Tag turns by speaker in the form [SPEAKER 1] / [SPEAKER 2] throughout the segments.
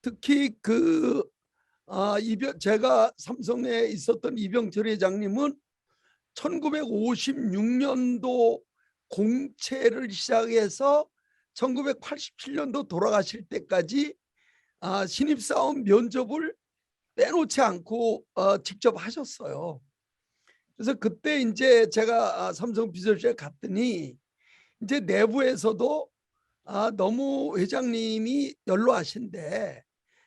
[SPEAKER 1] 특히 제가 삼성에 있었던 이병철 회장님은 1956년도 공채를 시작해서 1987년도 돌아가실 때까지 신입사원 면접을 빼놓지 않고 직접 하셨어요. 그래서 그때 이제 제가 삼성 비서실에 갔더니 이제 내부에서도 너무 회장님이 연로하신데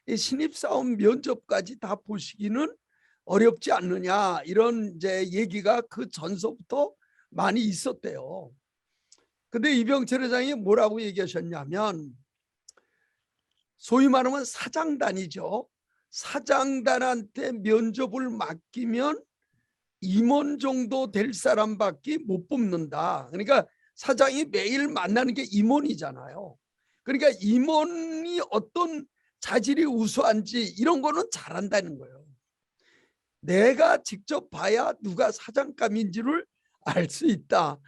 [SPEAKER 1] 이 신입사원 면접까지 다 보시기는 어렵지 않느냐, 이런 이제 얘기가 그 전서부터 많이 있었대요. 근데 이병철 회장이 뭐라고 얘기하셨냐면, 소위 말하면 사장단이죠. 사장단한테 면접을 맡기면 임원 정도 될 사람밖에 못 뽑는다. 그러니까 사장이 매일 만나는 게 임원이잖아요. 그러니까 임원이 어떤 자질이 우수한지 이런 거는 잘한다는 거예요. 내가 직접 봐야 누가 사장감인지를 알 수 있다.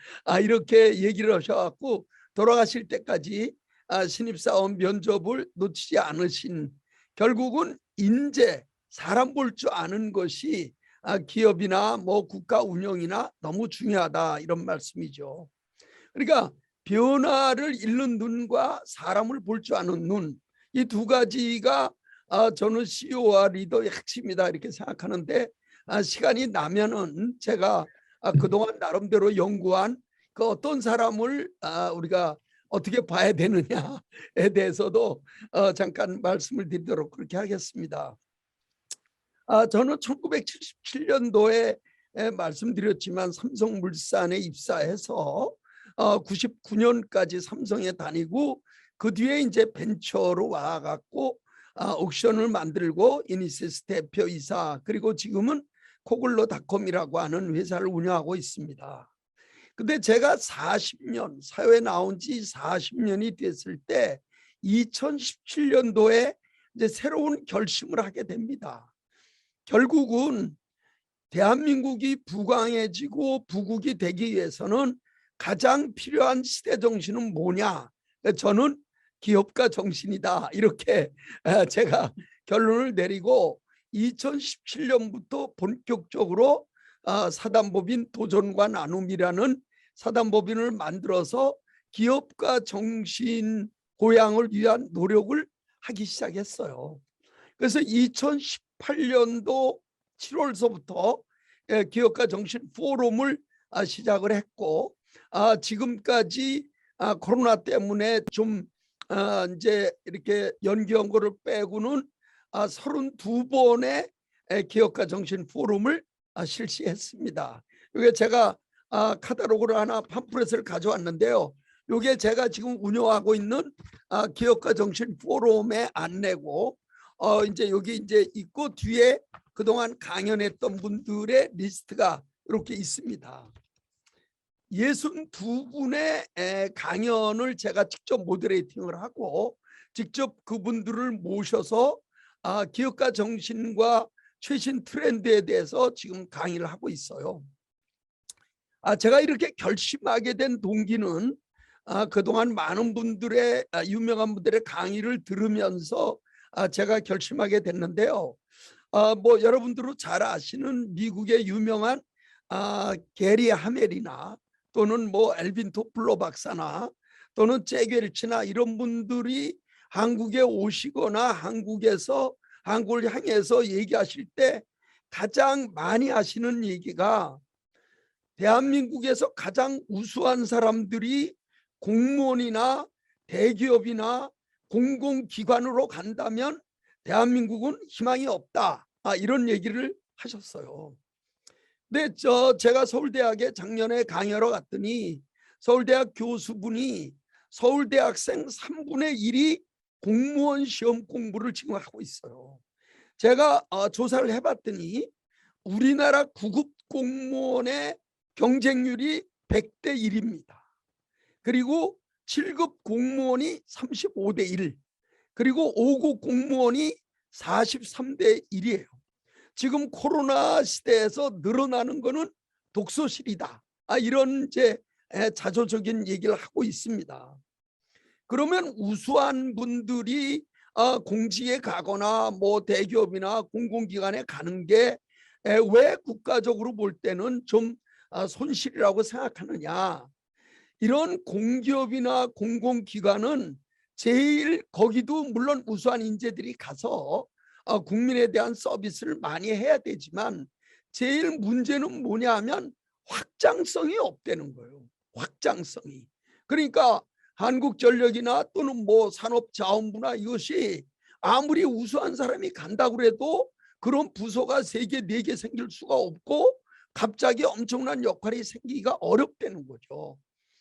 [SPEAKER 1] 이렇게 얘기를 하셔갖고 돌아가실 때까지 신입사원 면접을 놓치지 않으신, 결국은 인재, 사람 볼 줄 아는 것이 기업이나 뭐 국가 운영이나 너무 중요하다, 이런 말씀이죠. 그러니까 변화를 읽는 눈과 사람을 볼 줄 아는 눈, 이 두 가지가 저는 CEO와 리더의 핵심이다, 이렇게 생각하는데, 시간이 나면은 제가 그동안 나름대로 연구한 그 어떤 사람을 우리가 어떻게 봐야 되느냐에 대해서도 잠깐 말씀을 드리도록 그렇게 하겠습니다. 저는 1977년도에 말씀드렸지만 삼성물산에 입사해서 99년까지 삼성에 다니고, 그 뒤에 이제 벤처로 와갖고 옥션을 만들고 이니시스 대표이사, 그리고 지금은 코글로닷컴이라고 하는 회사를 운영하고 있습니다. 근데 제가 40년, 사회에 나온 지 40년이 됐을 때 2017년도에 이제 새로운 결심을 하게 됩니다. 결국은 대한민국이 부강해지고 부국이 되기 위해서는 가장 필요한 시대 정신은 뭐냐? 저는 기업가 정신이다, 이렇게 제가 결론을 내리고 2017년부터 본격적으로 사단법인 도전과 나눔이라는 사단법인을 만들어서 기업가 정신 고양을 위한 노력을 하기 시작했어요. 그래서 2018년도 7월서부터 기업가 정신 포럼을 시작을 했고, 지금까지 코로나 때문에 좀 이제 이렇게 연기한 거를 빼고는 32번의 기업가 정신 포럼을 실시했습니다. 이게 제가 카탈로그를 하나, 팜플렛을 가져왔는데요. 이게 제가 지금 운영하고 있는 기업가 정신 포럼의 안내고, 이제 여기 이제 있고, 뒤에 그동안 강연했던 분들의 리스트가 이렇게 있습니다. 62분의 강연을 제가 직접 모더레이팅을 하고 직접 그분들을 모셔서 기업가 정신과 최신 트렌드에 대해서 지금 강의를 하고 있어요. 제가 이렇게 결심하게 된 동기는 그동안 많은 분들의 유명한 분들의 강의를 들으면서 제가 결심하게 됐는데요. 뭐 여러분들도 잘 아시는 미국의 유명한 게리 하멜이나 또는 뭐 엘빈 토플러 박사나 또는 잭 웰치나 이런 분들이 한국에 오시거나 한국을 향해서 얘기하실 때 가장 많이 하시는 얘기가, 대한민국에서 가장 우수한 사람들이 공무원이나 대기업이나 공공기관으로 간다면 대한민국은 희망이 없다, 이런 얘기를 하셨어요. 근데 제가 서울대학에 작년에 강의하러 갔더니 서울대학 교수분이 서울대학생 3분의 1이 공무원 시험 공부를 지금 하고 있어요. 제가 조사를 해봤더니 우리나라 구급 공무원의 경쟁률이 100대 1입니다. 그리고 7급 공무원이 35대 1, 그리고 5급 공무원이 43대 1이에요. 지금 코로나 시대에서 늘어나는 거는 독서실이다, 이런 이제 자조적인 얘기를 하고 있습니다. 그러면 우수한 분들이 공직에 가거나 뭐 대기업이나 공공기관에 가는 게 왜 국가적으로 볼 때는 좀 손실이라고 생각하느냐. 이런 공기업이나 공공기관은 제일 거기도 물론 우수한 인재들이 가서 국민에 대한 서비스를 많이 해야 되지만 제일 문제는 뭐냐 하면 확장성이 없다는 거예요. 확장성이. 그러니까 한국전력이나 또는 뭐 산업자원부나 이것이 아무리 우수한 사람이 간다고 해도 그런 부서가 3개, 4개 생길 수가 없고 갑자기 엄청난 역할이 생기기가 어렵다는 거죠.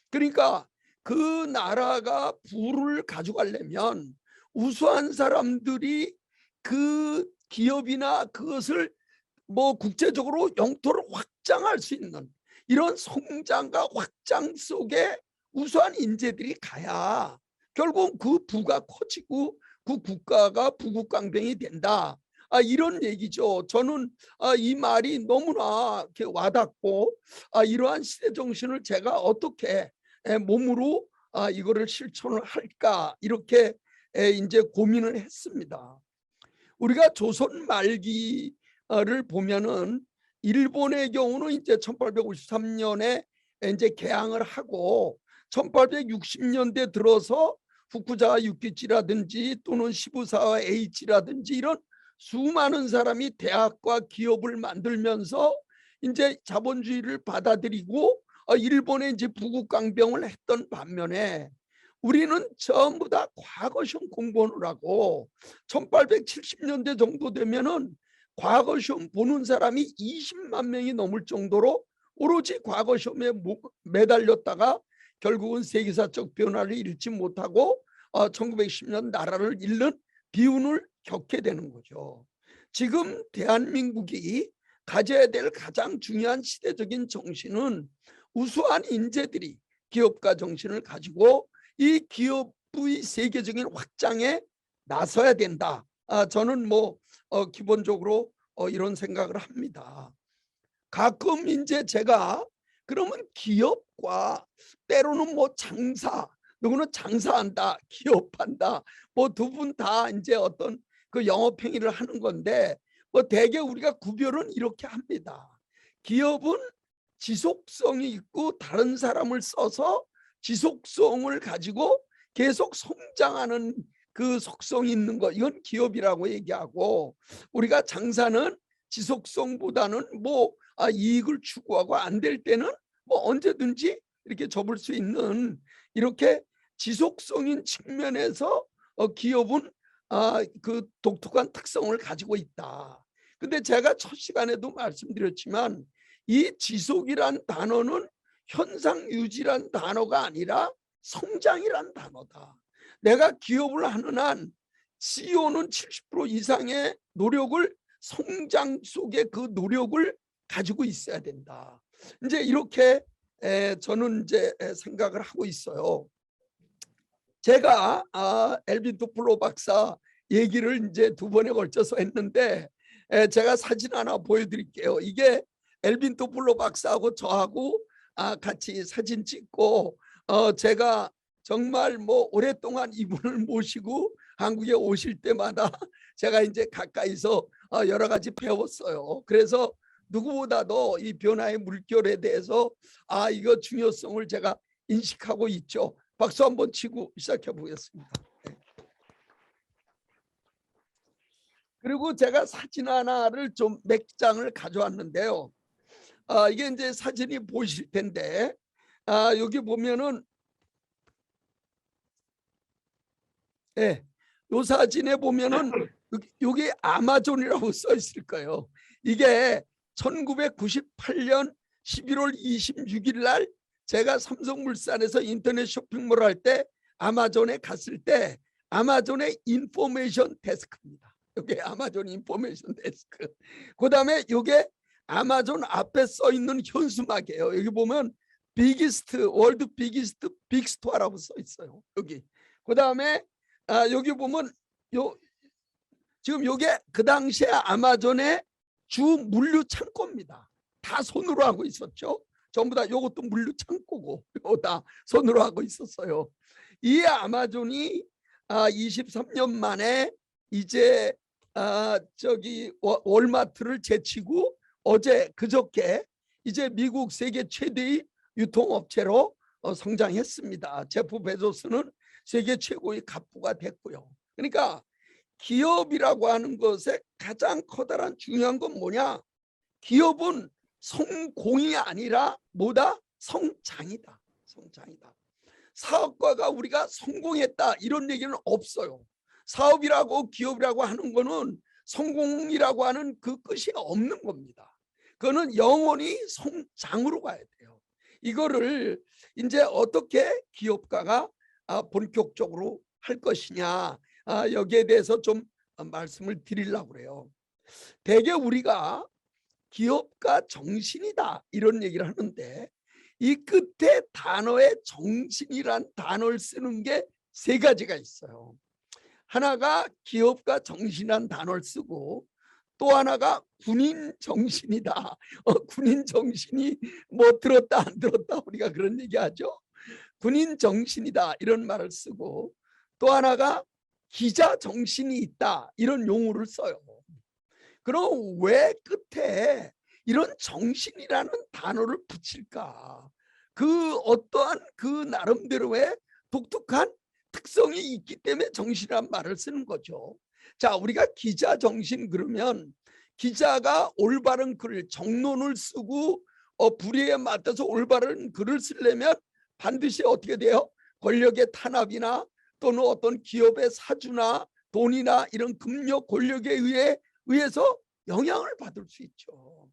[SPEAKER 1] 그러니까 그 나라가 부를 가져가려면 우수한 사람들이 그 기업이나 그것을 뭐 국제적으로 영토를 확장할 수 있는 이런 성장과 확장 속에 우수한 인재들이 가야 결국 그 부가 커지고 그 국가가 부국강병이 된다. 이런 얘기죠. 저는 이 말이 너무나 이렇게 와닿고 이러한 시대 정신을 제가 어떻게 몸으로 이거를 실천을 할까 이렇게 이제 고민을 했습니다. 우리가 조선 말기를 보면은 일본의 경우는 이제 1853년에 이제 개항을 하고 1860년대 들어서 후쿠자와 유키치라든지 또는 시부사와 H라든지 이런 수많은 사람이 대학과 기업을 만들면서 이제 자본주의를 받아들이고 일본에 이제 부국강병을 했던 반면에 우리는 전부 다 과거 시험 공부를 하고 1870년대 정도 되면은 과거 시험 보는 사람이 20만 명이 넘을 정도로 오로지 과거 시험에 매달렸다가 결국은 세계사적 변화를 잃지 못하고 1910년 나라를 잃는 비운을 겪게 되는 거죠. 지금 대한민국이 가져야 될 가장 중요한 시대적인 정신은 우수한 인재들이 기업가 정신을 가지고 이 기업의 세계적인 확장에 나서야 된다. 저는 뭐 기본적으로 이런 생각을 합니다. 가끔 이제 제가 그러면 기업과 때로는 뭐 장사, 누구는 장사한다, 기업한다, 뭐 두 분 다 이제 어떤 그 영업 행위를 하는 건데 뭐 대개 우리가 구별은 이렇게 합니다. 기업은 지속성이 있고 다른 사람을 써서 지속성을 가지고 계속 성장하는 그 속성이 있는 거, 이건 기업이라고 얘기하고, 우리가 장사는 지속성보다는 뭐 이익을 추구하고 안 될 때는 뭐 언제든지 이렇게 접을 수 있는 이렇게 지속성인 측면에서 기업은 그 독특한 특성을 가지고 있다. 근데 제가 첫 시간에도 말씀드렸지만 이 지속이란 단어는 현상 유지란 단어가 아니라 성장이란 단어다. 내가 기업을 하는 한 CEO는 70% 이상의 노력을 성장 속에 그 노력을 가지고 있어야 된다. 이제 이렇게 저는 이제 생각을 하고 있어요. 제가 엘빈 토플로 박사 얘기를 이제 2번에 걸쳐서 했는데 제가 사진 하나 보여드릴게요. 이게 엘빈 토플로 박사하고 저하고 같이 사진 찍고 제가 정말 뭐 오랫동안 이분을 모시고 한국에 오실 때마다 제가 이제 가까이서 여러 가지 배웠어요. 그래서 누구보다도 이 변화의 물결에 대해서 이거 중요성을 제가 인식하고 있죠. 박수 한번 치고 시작해 보겠습니다. 그리고 제가 사진 하나를 좀 몇 장을 가져왔는데요. 이게 이제 사진이 보실 텐데 여기 보면은 이 사진에 보면은 여기 아마존이라고 써 있을 거예요. 이게 1998년 11월 26일 날 제가 삼성물산에서 인터넷 쇼핑몰 할 때 아마존에 갔을 때 아마존의 인포메이션 데스크입니다. 이게 아마존 인포메이션 데스크. 그다음에 이게 아마존 앞에 써 있는 현수막이에요. 여기 보면 비기스트 월드 비기스트 빅스토어라고 써 있어요. 여기. 그다음에 여기 보면 지금 요게 그 당시에 아마존의 주 물류 창고입니다. 다 손으로 하고 있었죠. 전부 다 요것도 물류 창고고 요거 다 손으로 하고 있었어요. 이 아마존이 23년 만에 이제 월마트를 제치고 어제 그저께 이제 미국 세계 최대의 유통업체로 성장했습니다. 제프 베조스는 세계 최고의 갑부가 됐고요. 그러니까 기업이라고 하는 것의 가장 커다란 중요한 건 뭐냐? 기업은 성공이 아니라 뭐다? 성장이다. 성장이다. 사업가가 우리가 성공했다 이런 얘기는 없어요. 사업이라고 기업이라고 하는 거는 성공이라고 하는 그 끝이 없는 겁니다. 그거는 영원히 성장으로 가야 돼요. 이거를 이제 어떻게 기업가가 본격적으로 할 것이냐, 여기에 대해서 좀 말씀을 드리려고 그래요. 대개 우리가 기업가 정신이다 이런 얘기를 하는데 이 끝에 단어에 정신이란 단어를 쓰는 게 세 가지가 있어요. 하나가 기업가 정신이란 단어를 쓰고 또 하나가 군인 정신이다. 군인 정신이 뭐 들었다 안 들었다 우리가 그런 얘기하죠. 군인 정신이다 이런 말을 쓰고 또 하나가 기자 정신이 있다 이런 용어를 써요. 그럼 왜 끝에 이런 정신이라는 단어를 붙일까? 그 어떠한 그 나름대로의 독특한 특성이 있기 때문에 정신이란 말을 쓰는 거죠. 자, 우리가 기자 정신 그러면 기자가 올바른 글을 정론을 쓰고 불의에 맞춰서 올바른 글을 쓰려면 반드시 어떻게 돼요? 권력의 탄압이나 또는 어떤 기업의 사주나 돈이나 이런 금력 권력에 의해서 영향을 받을 수 있죠.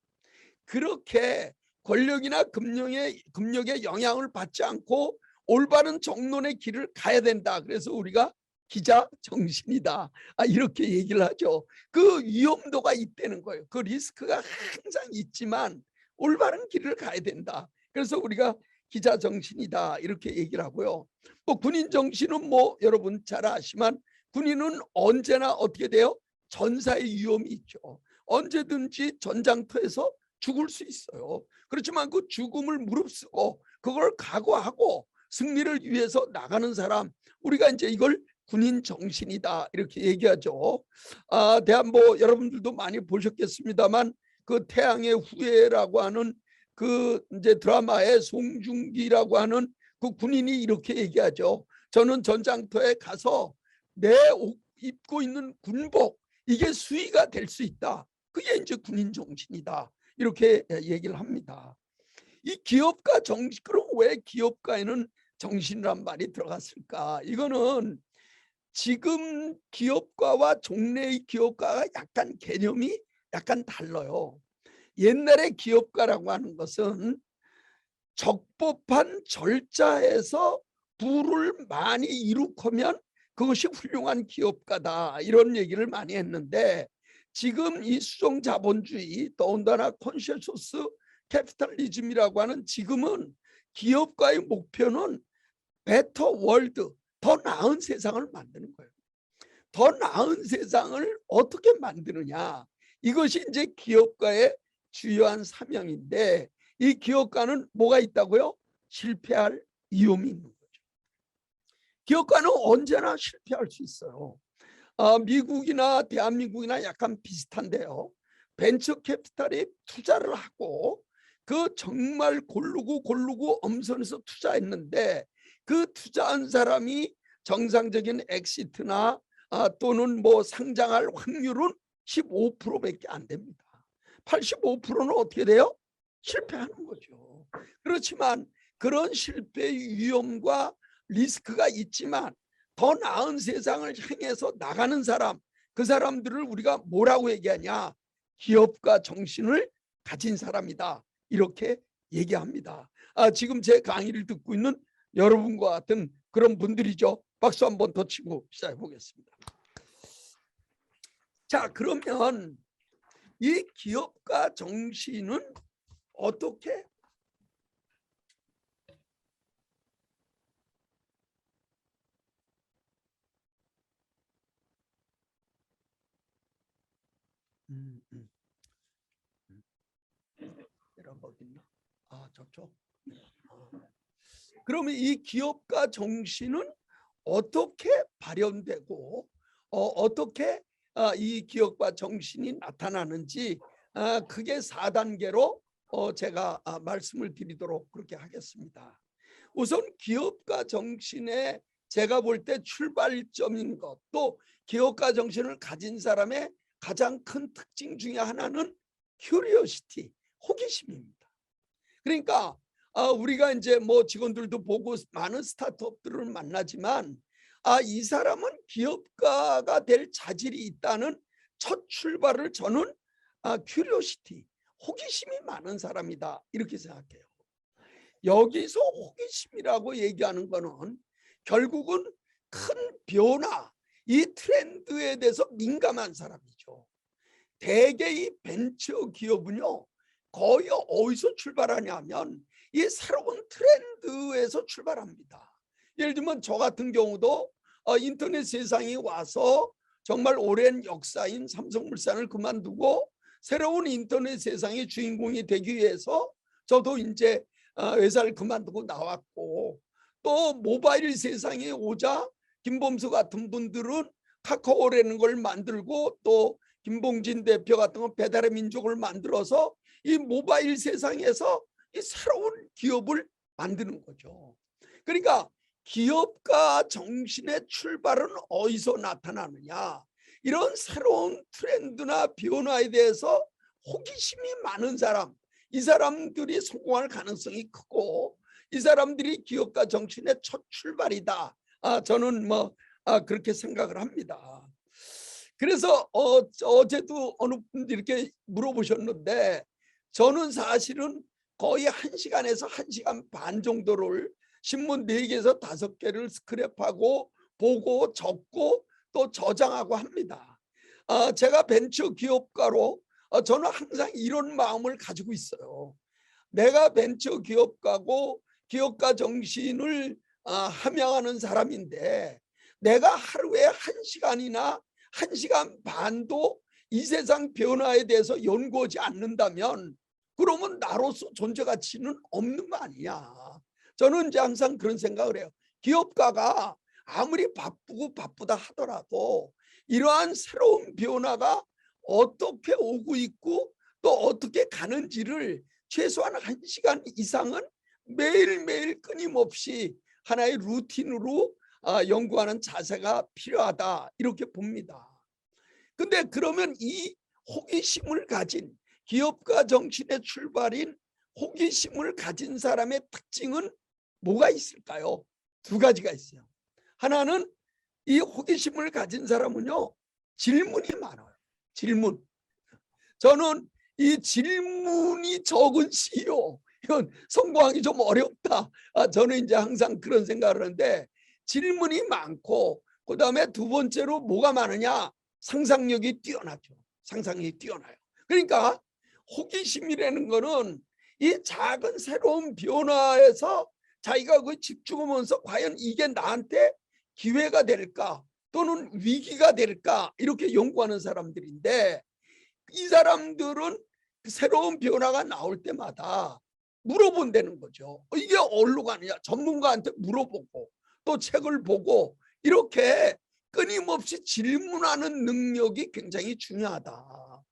[SPEAKER 1] 그렇게 권력이나 금력의 영향을 받지 않고 올바른 정론의 길을 가야 된다. 그래서 우리가 기자 정신이다. 이렇게 얘기를 하죠. 그 위험도가 있다는 거예요. 그 리스크가 항상 있지만 올바른 길을 가야 된다. 그래서 우리가 기자 정신이다 이렇게 얘기를 하고요. 뭐 군인 정신은 뭐 여러분 잘 아시지만 군인은 언제나 어떻게 돼요? 전사의 위험이 있죠. 언제든지 전장터에서 죽을 수 있어요. 그렇지만 그 죽음을 무릅쓰고 그걸 각오하고 승리를 위해서 나가는 사람, 우리가 이제 이걸 군인 정신이다 이렇게 얘기하죠. 대한뭐 여러분들도 많이 보셨겠습니다만 그 태양의 후예라고 하는 그 이제 드라마의 송중기라고 하는 그 군인이 이렇게 얘기하죠. 저는 전장터에 가서 내 입고 있는 군복 이게 수위가 될 수 있다. 그게 이제 군인 정신이다. 이렇게 얘기를 합니다. 이 기업가 정신, 그럼 왜 기업가에는 정신이란 말이 들어갔을까? 이거는 지금 기업가와 종래의 기업가가 약간 개념이 약간 달라요. 옛날에 기업가라고 하는 것은 적법한 절차에서 부를 많이 이룩하면 그것이 훌륭한 기업가다 이런 얘기를 많이 했는데 지금 이 수종 자본주의 더군다나 컨센서스 캐피탈리즘이라고 하는 지금은 기업가의 목표는 베터 월드, 더 나은 세상을 만드는 거예요. 더 나은 세상을 어떻게 만드느냐, 이것이 이제 기업가의 주요한 사명인데 이 기업가는 뭐가 있다고요? 실패할 위험이 있는 거죠. 기업가는 언제나 실패할 수 있어요. 미국이나 대한민국이나 약간 비슷한데요. 벤처 캐피탈이 투자를 하고 그 정말 고르고 엄선해서 투자했는데 그 투자한 사람이 정상적인 엑시트나 또는 뭐 상장할 확률은 15%밖에 안 됩니다. 85%는 어떻게 돼요? 실패하는 거죠. 그렇지만 그런 실패의 위험과 리스크가 있지만 더 나은 세상을 향해서 나가는 사람, 그 사람들을 우리가 뭐라고 얘기하냐? 기업가 정신을 가진 사람이다. 이렇게 얘기합니다. 지금 제 강의를 듣고 있는 여러분과 같은 그런 분들이죠. 박수 한번 더 치고 시작해 보겠습니다. 자, 그러면 이 기업가 정신은 어떻게 이런 거 있나? 저쪽. 그러면 이 기업가 정신은 어떻게 발현되고 어떻게 이 기업가 정신이 나타나는지 그게 4단계로 제가 말씀을 드리도록 그렇게 하겠습니다. 우선 기업가 정신의 제가 볼 때 출발점인 것, 또 기업가 정신을 가진 사람의 가장 큰 특징 중에 하나는 큐리오시티, 호기심입니다. 그러니까 우리가 이제 뭐 직원들도 보고 많은 스타트업들을 만나지만 이 사람은 기업가가 될 자질이 있다는 첫 출발을 저는 큐리오시티, 호기심이 많은 사람이다 이렇게 생각해요. 여기서 호기심이라고 얘기하는 거는 결국은 큰 변화, 이 트렌드에 대해서 민감한 사람이죠. 대개 이 벤처 기업은요, 거의 어디서 출발하냐면 이 새로운 트렌드에서 출발합니다. 예를 들면 저 같은 경우도 인터넷 세상에 와서 정말 오랜 역사인 삼성물산을 그만두고 새로운 인터넷 세상의 주인공이 되기 위해서 저도 이제 회사를 그만두고 나왔고, 또 모바일 세상에 오자 김범수 같은 분들은 카카오라는 걸 만들고, 또 김봉진 대표 같은 건 배달의 민족을 만들어서 이 모바일 세상에서 이 새로운 기업을 만드는 거죠. 그러니까 기업가 정신의 출발은 어디서 나타나느냐, 이런 새로운 트렌드나 변화에 대해서 호기심이 많은 사람, 이 사람들이 성공할 가능성이 크고 이 사람들이 기업가 정신의 첫 출발이다. 저는 그렇게 생각을 합니다. 그래서 어제도 어느 분들이 이렇게 물어보셨는데, 저는 사실은 거의 1시간에서 1시간 반 정도를 신문 4개에서 5개를 스크랩하고 보고 적고 또 저장하고 합니다. 제가 벤처 기업가로 저는 항상 이런 마음을 가지고 있어요. 내가 벤처 기업가고 기업가 정신을 함양하는 사람인데, 내가 하루에 1시간이나 1시간 반도 이 세상 변화에 대해서 연구하지 않는다면 그러면 나로서 존재 가치는 없는 거 아니야. 저는 이제 항상 그런 생각을 해요. 기업가가 아무리 바쁘고 바쁘다 하더라도 이러한 새로운 변화가 어떻게 오고 있고 또 어떻게 가는지를 최소한 1시간 이상은 매일매일 끊임없이 하나의 루틴으로 연구하는 자세가 필요하다 이렇게 봅니다. 근데 그러면 이 호기심을 가진, 기업가 정신의 출발인 호기심을 가진 사람의 특징은 뭐가 있을까요? 2가지가 있어요. 하나는 이 호기심을 가진 사람은요, 질문이 많아요. 질문. 저는 이 질문이 적은 CEO, 이건 성공하기 좀 어렵다. 저는 이제 항상 그런 생각을 하는데, 질문이 많고 그다음에 2번째로 뭐가 많으냐? 상상력이 뛰어나죠. 상상력이 뛰어나요. 그러니까 호기심이라는 거는 이 작은 새로운 변화에서 자기가 그 집중하면서 과연 이게 나한테 기회가 될까 또는 위기가 될까 이렇게 연구하는 사람들인데, 이 사람들은 새로운 변화가 나올 때마다 물어본다는 거죠. 이게 어디로 가느냐, 전문가한테 물어보고 또 책을 보고 이렇게 끊임없이 질문하는 능력이 굉장히 중요하다.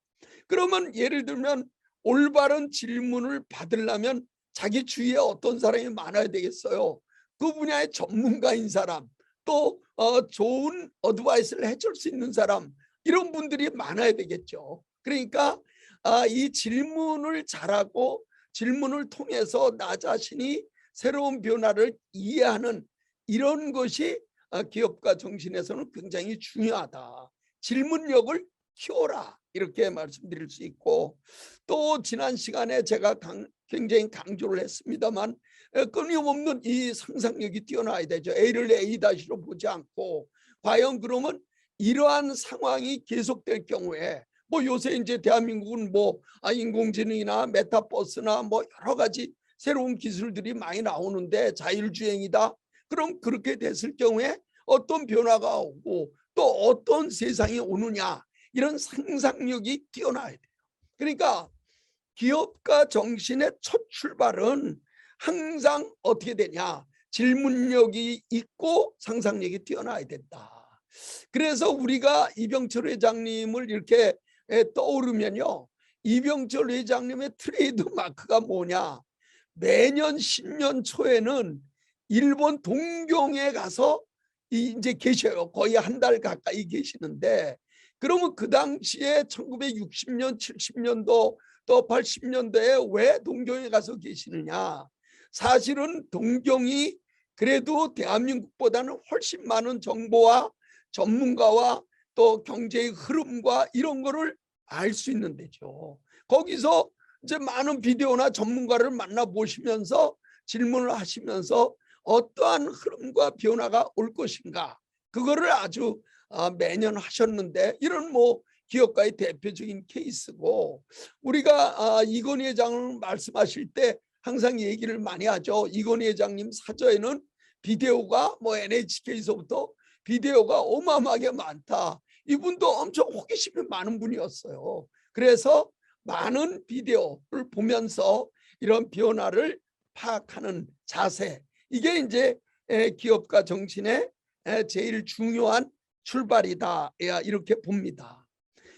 [SPEAKER 1] 그러면 예를 들면 올바른 질문을 받으려면 자기 주위에 어떤 사람이 많아야 되겠어요? 그 분야의 전문가인 사람, 또 좋은 어드바이스를 해줄 수 있는 사람, 이런 분들이 많아야 되겠죠. 그러니까 이 질문을 잘하고 질문을 통해서 나 자신이 새로운 변화를 이해하는 이런 것이 기업가 정신에서는 굉장히 중요하다. 질문력을 키워라 이렇게 말씀드릴 수 있고, 또 지난 시간에 제가 굉장히 강조를 했습니다만 끊임없는 이 상상력이 뛰어나야 되죠. A를 A-로 보지 않고 과연 그러면 이러한 상황이 계속될 경우에 요새 이제 대한민국은 인공지능이나 메타버스나 여러 가지 새로운 기술들이 많이 나오는데 자율주행이다. 그럼 그렇게 됐을 경우에 어떤 변화가 오고 또 어떤 세상이 오느냐, 이런 상상력이 뛰어나야 돼요. 그러니까 기업가 정신의 첫 출발은 항상 어떻게 되냐, 질문력이 있고 상상력이 뛰어나야 된다. 그래서 우리가 이병철 회장님을 이렇게 떠오르면요, 이병철 회장님의 트레이드 마크가 뭐냐, 매년 신년 초에는 일본 동경에 가서 이제 계셔요. 거의 한 달 가까이 계시는데, 그러면 그 당시에 1960년 70년도 또 80년도에 왜 동경에 가서 계시느냐, 사실은 동경이 그래도 대한민국보다는 훨씬 많은 정보와 전문가와 또 경제의 흐름과 이런 거를 알 수 있는 데죠. 거기서 이제 많은 비디오나 전문가를 만나 보시면서 질문을 하시면서 어떠한 흐름과 변화가 올 것인가, 그거를 아주 매년 하셨는데, 이런 뭐 기업가의 대표적인 케이스고, 우리가 이건희 회장을 말씀하실 때 항상 얘기를 많이 하죠. 이건희 회장님 사저에는 비디오가 뭐 NHK에서부터 비디오가 어마어마하게 많다. 이분도 엄청 호기심이 많은 분이었어요. 그래서 많은 비디오를 보면서 이런 변화를 파악하는 자세, 이게 이제 기업가 정신의 제일 중요한 출발이다, 이렇게 봅니다.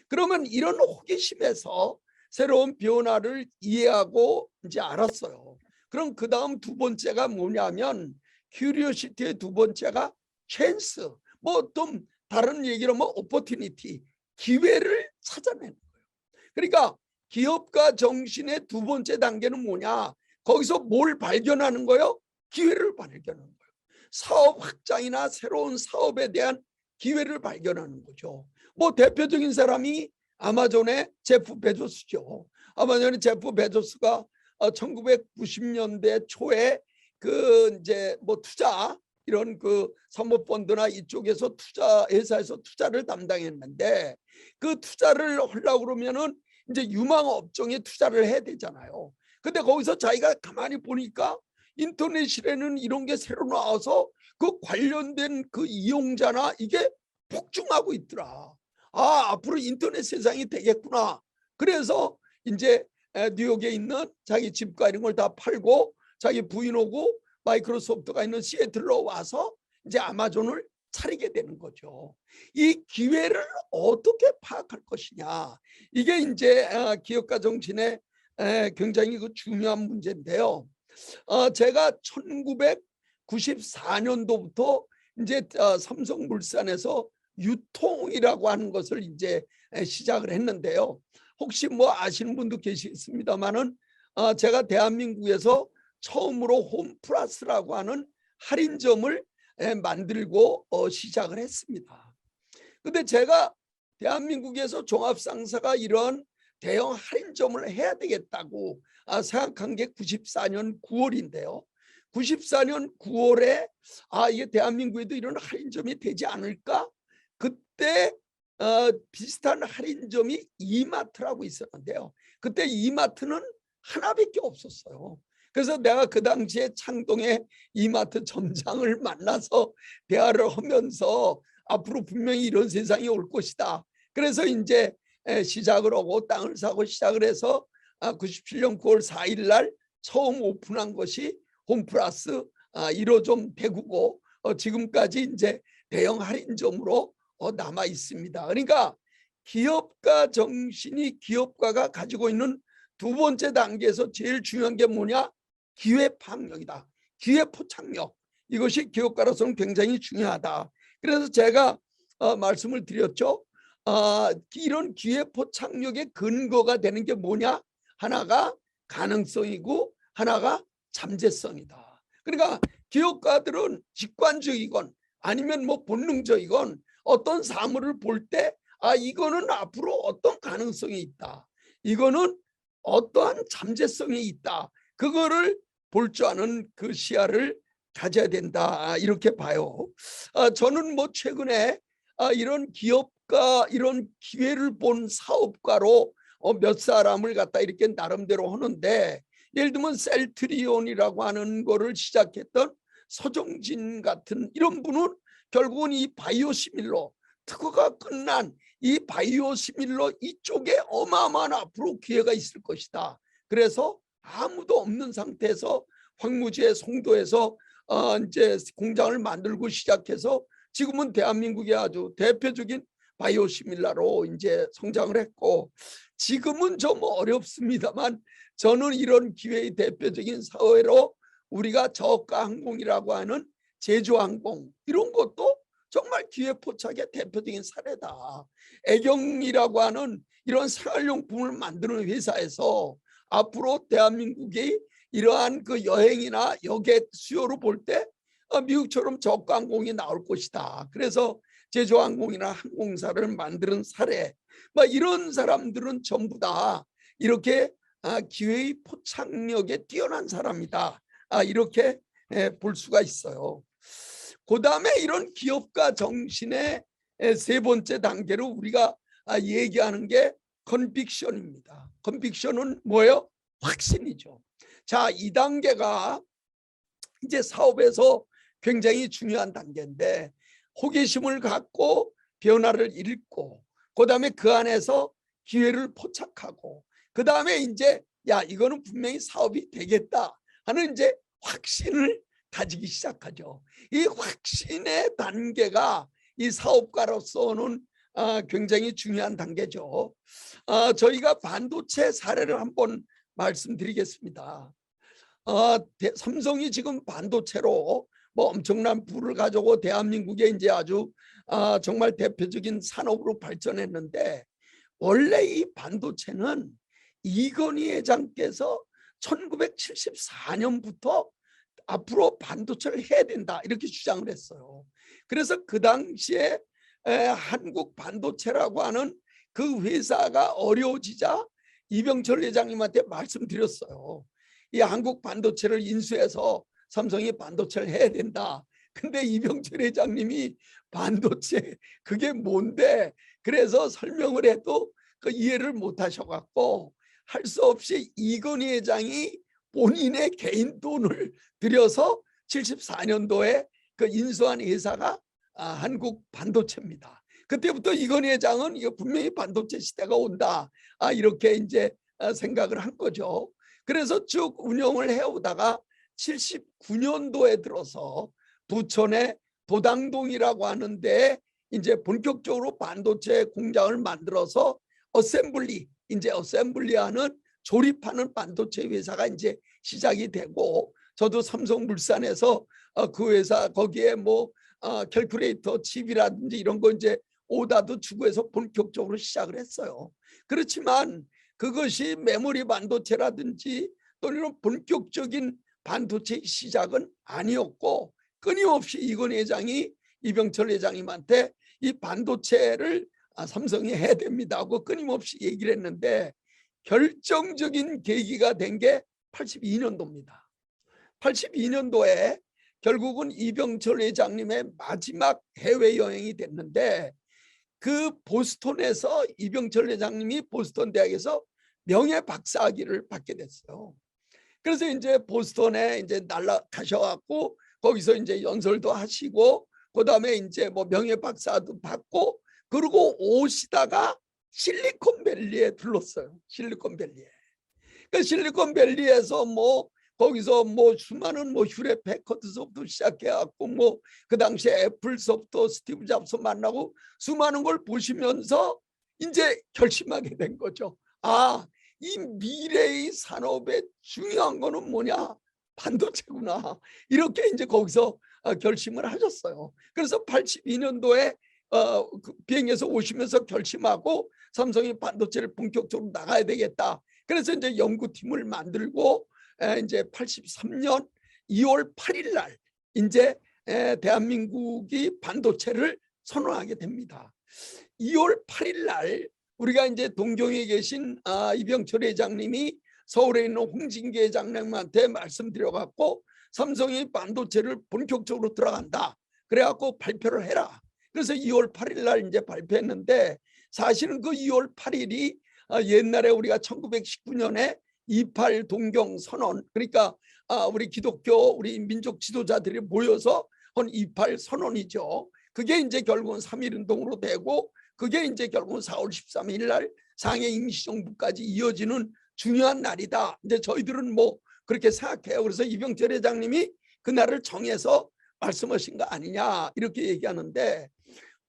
[SPEAKER 1] 그러면 이런 호기심에서 새로운 변화를 이해하고 이제 알았어요. 그럼 그 다음 두 번째가 뭐냐면, 큐리오시티의 두 번째가 찬스, 뭐 좀 다른 얘기로 뭐 오퍼튜니티, 기회를 찾아내는 거예요. 그러니까 기업가 정신의 두 번째 단계는 뭐냐, 거기서 뭘 발견하는 거예요? 기회를 발견하는 거예요. 사업 확장이나 새로운 사업에 대한 기회를 발견하는 거죠. 뭐 대표적인 사람이 아마존의 제프 베조스죠. 아마존의 제프 베조스가 1990년대 초에 그 이제 뭐 투자, 이런 그 사모펀드나 이쪽에서 투자 회사에서 투자를 담당했는데, 그 투자를 하려고 그러면은 이제 유망 업종에 투자를 해야 되잖아요. 근데 거기서 자기가 가만히 보니까 인터넷이라는 이런 게 새로 나와서 그 관련된 그 이용자나 이게 폭증하고 있더라. 아, 앞으로 인터넷 세상이 되겠구나. 그래서 이제 뉴욕에 있는 자기 집과 이런 걸 다 팔고 자기 부인하고 마이크로소프트가 있는 시애틀로 와서 이제 아마존을 차리게 되는 거죠. 이 기회를 어떻게 파악할 것이냐, 이게 이제 기업가 정신의 굉장히 그 중요한 문제인데요. 제가 1994년도부터 이제 삼성물산에서 유통이라고 하는 것을 이제 시작을 했는데요. 혹시 뭐 아시는 분도 계시겠습니다만은, 제가 대한민국에서 처음으로 홈플러스라고 하는 할인점을 만들고 시작을 했습니다. 근데 제가 대한민국에서 종합상사가 이런 대형 할인점을 해야 되겠다고 생각한 게 94년 9월인데요. 94년 9월에 이게 대한민국에도 이런 할인점이 되지 않을까? 그때 비슷한 할인점이 이마트라고 있었는데요. 그때 이마트는 하나밖에 없었어요. 그래서 내가 그 당시에 창동에 이마트 점장을 만나서 대화를 하면서 앞으로 분명히 이런 세상이 올 것이다. 그래서 이제 시작을 하고 땅을 사고 시작을 해서 97년 9월 4일 날 처음 오픈한 것이 홈플러스 1호점 대구고, 지금까지 이제 대형 할인점으로 남아 있습니다. 그러니까 기업가 정신이 기업가가 가지고 있는 두 번째 단계에서 제일 중요한 게 뭐냐? 기회 파악력이다. 기회 포착력. 이것이 기업가로서는 굉장히 중요하다. 그래서 제가 말씀을 드렸죠. 이런 기회 포착력의 근거가 되는 게 뭐냐? 하나가 가능성이고 하나가 잠재성이다. 그러니까 기업가들은 직관적이건 아니면 뭐 본능적이건 어떤 사물을 볼 때 이거는 앞으로 어떤 가능성이 있다, 이거는 어떠한 잠재성이 있다, 그거를 볼 줄 아는 그 시야를 가져야 된다, 이렇게 봐요. 저는 뭐 최근에 이런 기업가, 이런 기회를 본 사업가로 몇 사람을 갖다 이렇게 나름대로 하는데, 예를 들면 셀트리온이라고 하는 거를 시작했던 서정진 같은 이런 분은 결국은 이 바이오시밀러 특허가 끝난 이 바이오시밀러 이쪽에 어마어마한 앞으로 기회가 있을 것이다. 그래서 아무도 없는 상태에서 황무지의 송도에서 이제 공장을 만들고 시작해서 지금은 대한민국의 아주 대표적인 바이오시밀라로 이제 성장을 했고, 지금은 좀 어렵습니다만 저는 이런 기회의 대표적인 사회로 우리가 저가 항공이라고 하는 제주항공, 이런 것도 정말 기회 포착의 대표적인 사례다. 애경이라고 하는 이런 생활용품을 만드는 회사에서 앞으로 대한민국이 이러한 그 여행이나 여객 수요로 볼 때 미국처럼 저가 항공이 나올 것이다. 그래서 제주항공이나 항공사를 만드는 사례, 뭐 이런 사람들은 전부 다 이렇게 기회의 포착력에 뛰어난 사람이다. 이렇게 볼 수가 있어요. 그 다음에 이런 기업가 정신의 세 번째 단계로 우리가 얘기하는 게 컨빅션입니다. 컨빅션은 뭐예요? 확신이죠. 자, 이 단계가 이제 사업에서 굉장히 중요한 단계인데, 호기심을 갖고 변화를 읽고, 그 다음에 그 안에서 기회를 포착하고, 그 다음에 이제 야, 이거는 분명히 사업이 되겠다 하는 이제 확신을 가지기 시작하죠. 이 확신의 단계가 이 사업가로서는 굉장히 중요한 단계죠. 저희가 반도체 사례를 한번 말씀드리겠습니다. 삼성이 지금 반도체로 뭐 엄청난 부를 가지고 대한민국에 이제 아주 정말 대표적인 산업으로 발전했는데, 원래 이 반도체는 이건희 회장께서 1974년부터 앞으로 반도체를 해야 된다 이렇게 주장을 했어요. 그래서 그 당시에 한국 반도체라고 하는 그 회사가 어려워지자 이병철 회장님한테 말씀드렸어요. 이 한국 반도체를 인수해서 삼성이 반도체를 해야 된다. 근데 이병철 회장님이 반도체 그게 뭔데, 그래서 설명을 해도 그 이해를 못 하셔갖고 할 수 없이 이건희 회장이 본인의 개인 돈을 들여서 74년도에 그 인수한 회사가 한국 반도체입니다. 그때부터 이건희 회장은 이거 분명히 반도체 시대가 온다, 이렇게 이제 생각을 한 거죠. 그래서 쭉 운영을 해오다가 79년도에 들어서 부천의 도당동이라고 하는데 이제 본격적으로 반도체 공장을 만들어서 어셈블리하는 조립하는 반도체 회사가 이제 시작이 되고, 저도 삼성물산에서 그 회사 거기에 뭐 캘큘레이터 칩이라든지 이런 거 이제 오다도 주고 해서 본격적으로 시작을 했어요. 그렇지만 그것이 메모리 반도체라든지 또는 이런 본격적인 반도체 시작은 아니었고, 끊임없이 이건희 회장이 이병철 회장님한테 이 반도체를 삼성이 해야 됩니다 하고 끊임없이 얘기를 했는데, 결정적인 계기가 된 게 82년도입니다. 82년도에 결국은 이병철 회장님의 마지막 해외여행이 됐는데, 그 보스턴에서 이병철 회장님이 보스턴 대학에서 명예 박사학위를 받게 됐어요. 그래서 이제 보스턴에 이제 날아가셔갖고 거기서 이제 연설도 하시고, 그 다음에 이제 뭐 명예 박사도 받고, 그리고 오시다가 실리콘밸리에 들렀어요. 실리콘밸리에. 그 실리콘밸리에서 뭐 거기서 뭐 수많은 뭐 휴렛 패커드서부터 시작해갖고 뭐 그 당시에 애플서부터 스티브 잡스 만나고 수많은 걸 보시면서 이제 결심하게 된 거죠. 이 미래의 산업의 중요한 거는 뭐냐? 반도체구나. 이렇게 이제 거기서 결심을 하셨어요. 그래서 82년도에 비행해서 오시면서 결심하고 삼성이 반도체를 본격적으로 나가야 되겠다. 그래서 이제 연구팀을 만들고 이제 83년 2월 8일 날 이제 대한민국이 반도체를 선언하게 됩니다. 2월 8일 날 우리가 이제 동경에 계신 이병철 회장님이 서울에 있는 홍진기 회장님한테 말씀드려갖고 삼성이 반도체를 본격적으로 들어간다. 그래갖고 발표를 해라. 그래서 2월 8일 날 이제 발표했는데, 사실은 그 2월 8일이 옛날에 우리가 1919년에 28 동경 선언, 그러니까 우리 기독교 우리 민족 지도자들이 모여서 한 28 선언이죠. 그게 이제 결국은 3.1운동으로 되고, 그게 이제 결국은 4월 13일 날 상해 임시정부까지 이어지는 중요한 날이다. 이제 저희들은 뭐 그렇게 생각해요. 그래서 이병철 회장님이 그날을 정해서 말씀하신 거 아니냐 이렇게 얘기하는데,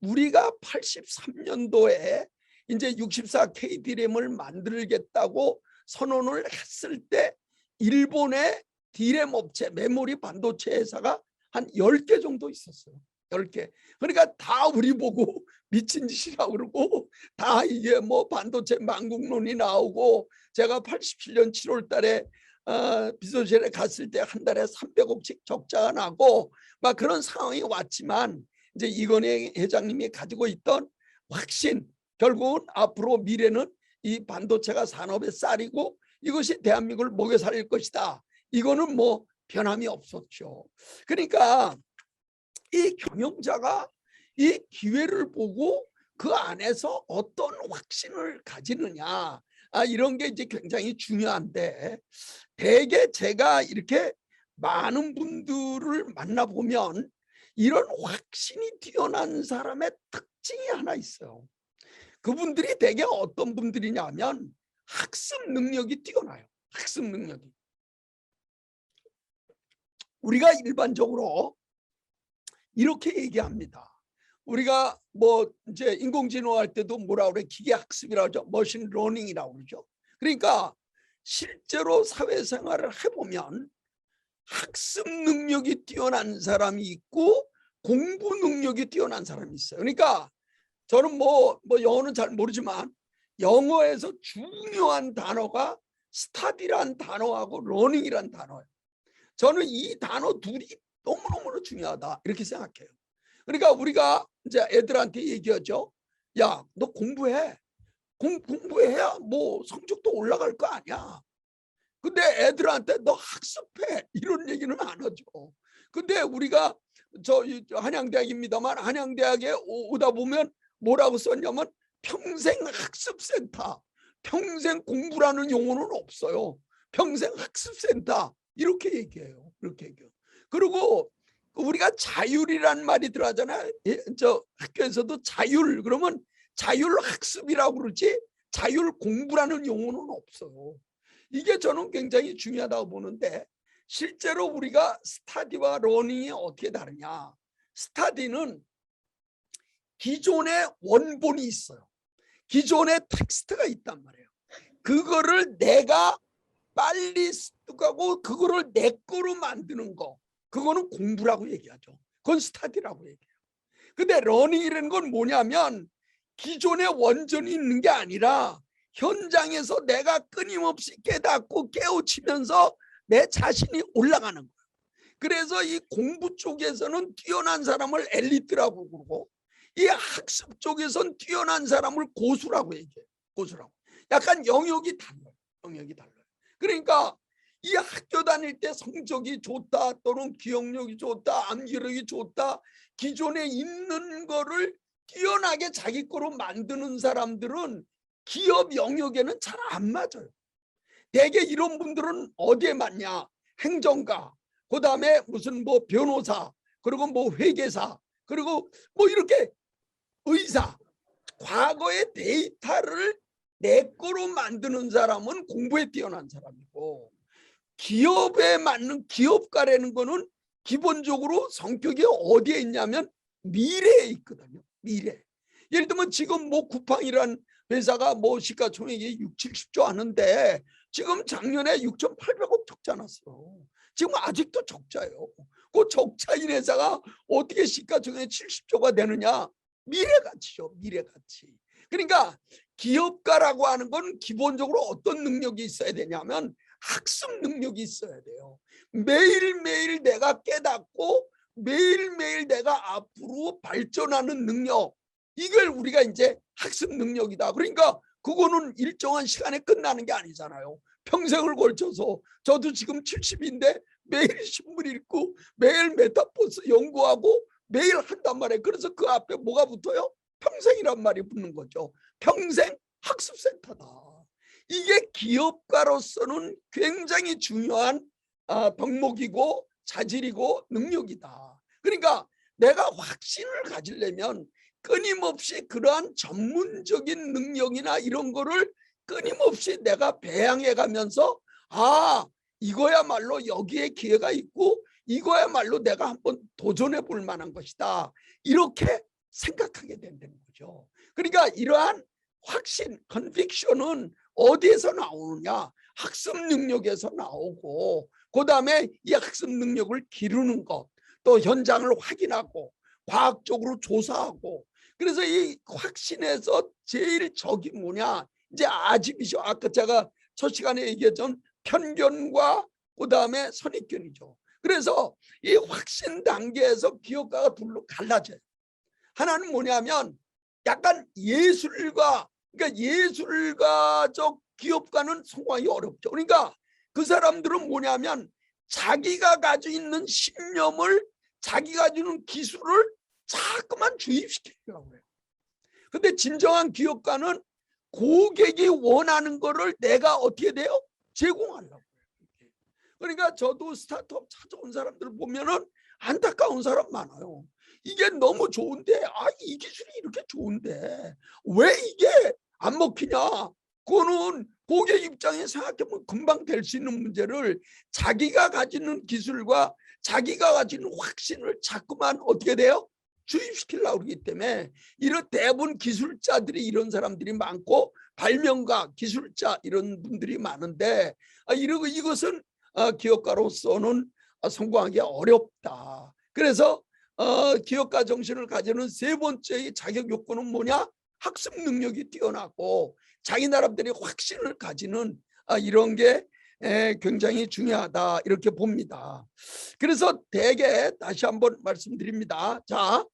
[SPEAKER 1] 우리가 83년도에 이제 64K D램을 만들겠다고 선언을 했을 때 일본의 D램 업체, 메모리 반도체 회사가 한 10개 정도 있었어요. 10개. 그러니까 다 우리 보고 미친 짓이라고 그러고, 다 이게 뭐 반도체 망국론이 나오고, 제가 87년 7월 달에 비서실에 갔을 때 한 달에 300억씩 적자가 나고 막 그런 상황이 왔지만, 이제 이건희 회장님이 가지고 있던 확신, 결국은 앞으로 미래는 이 반도체가 산업의 쌀이고 이것이 대한민국을 먹여 살릴 것이다, 이거는 뭐 변함이 없었죠. 그러니까 이 경영자가 이 기회를 보고 그 안에서 어떤 확신을 가지느냐, 이런 게 이제 굉장히 중요한데, 대개 제가 이렇게 많은 분들을 만나보면 이런 확신이 뛰어난 사람의 특징이 하나 있어요. 그분들이 대개 어떤 분들이냐면 학습 능력이 뛰어나요. 학습 능력이. 우리가 일반적으로 이렇게 얘기합니다. 우리가 뭐 이제 인공지능 할 때도 뭐라 그래? 기계 학습이라고 하죠. 머신 러닝이라고 그러죠. 그러니까 실제로 사회생활을 해보면 학습 능력이 뛰어난 사람이 있고 공부 능력이 뛰어난 사람이 있어요. 그러니까 저는 뭐 영어는 잘 모르지만 영어에서 중요한 단어가 스타디란 단어하고 러닝이란 단어예요. 저는 이 단어 둘이 너무너무 중요하다 이렇게 생각해요. 그러니까 우리가 이제 애들한테 얘기하죠. 야, 너 공부해. 공부해야 뭐 성적도 올라갈 거 아니야. 근데 애들한테 너 학습해 이런 얘기는 안 하죠. 근데 우리가 저 한양대학입니다만, 한양대학에 오다 보면 뭐라고 썼냐면 평생학습센터, 평생 공부라는 용어는 없어요. 평생학습센터 이렇게 얘기해요. 이렇게 얘기해요. 그리고 우리가 자율이란 말이 들어가잖아요. 저 학교에서도 자율 그러면 자율학습이라고 그러지 자율 공부라는 용어는 없어요. 이게 저는 굉장히 중요하다고 보는데, 실제로 우리가 스타디와 러닝이 어떻게 다르냐. 스타디는 기존의 원본이 있어요. 기존의 텍스트가 있단 말이에요. 그거를 내가 빨리 습득하고 그거를 내 거로 만드는 거, 그거는 공부라고 얘기하죠. 그건 스타디라고 얘기해요. 근데 러닝이라는 건 뭐냐면 기존의 원전이 있는 게 아니라 현장에서 내가 끊임없이 깨닫고 깨우치면서 내 자신이 올라가는 거예요. 그래서 이 공부 쪽에서는 뛰어난 사람을 엘리트라고 그러고, 이 학습 쪽에서는 뛰어난 사람을 고수라고 얘기해요. 고수라고. 약간 영역이 달라요. 영역이 달라요. 그러니까 이 학교 다닐 때 성적이 좋다, 또는 기억력이 좋다, 암기력이 좋다, 기존에 있는 거를 뛰어나게 자기 거로 만드는 사람들은 기업 영역에는 잘 안 맞아요. 대개 이런 분들은 어디에 맞냐? 행정가, 그 다음에 무슨 뭐 변호사, 그리고 뭐 회계사, 그리고 뭐 이렇게 의사. 과거의 데이터를 내 거로 만드는 사람은 공부에 뛰어난 사람이고, 기업에 맞는 기업가라는 거는 기본적으로 성격이 어디에 있냐면 미래에 있거든요. 미래. 예를 들면 지금 뭐 쿠팡이란 회사가 뭐 시가총액이 6, 70조 하는데 지금 작년에 6,800억 적자 났어. 지금 아직도 적자예요. 그 적자인 회사가 어떻게 시가총액 70조가 되느냐? 미래가치죠. 미래가치. 그러니까 기업가라고 하는 건 기본적으로 어떤 능력이 있어야 되냐면 학습 능력이 있어야 돼요. 매일매일 내가 깨닫고 매일매일 내가 앞으로 발전하는 능력, 이걸 우리가 이제 학습 능력이다. 그러니까 그거는 일정한 시간에 끝나는 게 아니잖아요. 평생을 걸쳐서 저도 지금 70인데 매일 신문 읽고 매일 메타버스 연구하고 매일 한단 말이에요. 그래서 그 앞에 뭐가 붙어요? 평생이란 말이 붙는 거죠. 평생 학습센터다. 이게 기업가로서는 굉장히 중요한 덕목이고 자질이고 능력이다. 그러니까 내가 확신을 가지려면 끊임없이 그러한 전문적인 능력이나 이런 거를 끊임없이 내가 배양해 가면서 이거야말로 여기에 기회가 있고 이거야말로 내가 한번 도전해 볼 만한 것이다. 이렇게 생각하게 된다는 거죠. 그러니까 이러한 확신, 컨빅션은 어디에서 나오느냐? 학습 능력에서 나오고, 그 다음에 이 학습 능력을 기르는 것, 또 현장을 확인하고 과학적으로 조사하고. 그래서 이 확신에서 제일 적이 뭐냐? 이제 아집이죠. 아까 제가 첫 시간에 얘기했던 편견과 그 다음에 선입견이죠. 그래서 이 확신 단계에서 기업가가 둘로 갈라져요. 하나는 뭐냐면 약간 예술가, 그러니까 예술가적 기업가는 성공하기 어렵죠. 그러니까 그 사람들은 뭐냐면 자기가 가지고 있는 신념을, 자기가 가지고 있는 기술을 자꾸만 주입시키려고 해요. 근데 진정한 기업가는 고객이 원하는 거를 내가 어떻게 돼요? 제공하려고 해요. 그러니까 저도 스타트업 찾아온 사람들 보면은 안타까운 사람 많아요. 이게 너무 좋은데, 이 기술이 이렇게 좋은데 왜 이게 안 먹히냐? 그거는 고객 입장에 생각해보면 금방 될 수 있는 문제를 자기가 가지는 기술과 자기가 가지는 확신을 자꾸만 어떻게 돼요? 주입시키려고 그러기 때문에 이런 대부분 기술자들이 이런 사람들이 많고 발명가, 기술자 이런 분들이 많은데 이것은 기업가로서는 성공하기 어렵다. 그래서 기업가 정신을 가지는 세 번째의 자격 요건은 뭐냐? 학습 능력이 뛰어나고 자기 나름대로 확신을 가지는 이런 게 굉장히 중요하다 이렇게 봅니다. 그래서 대개 다시 한번 말씀드립니다. 자,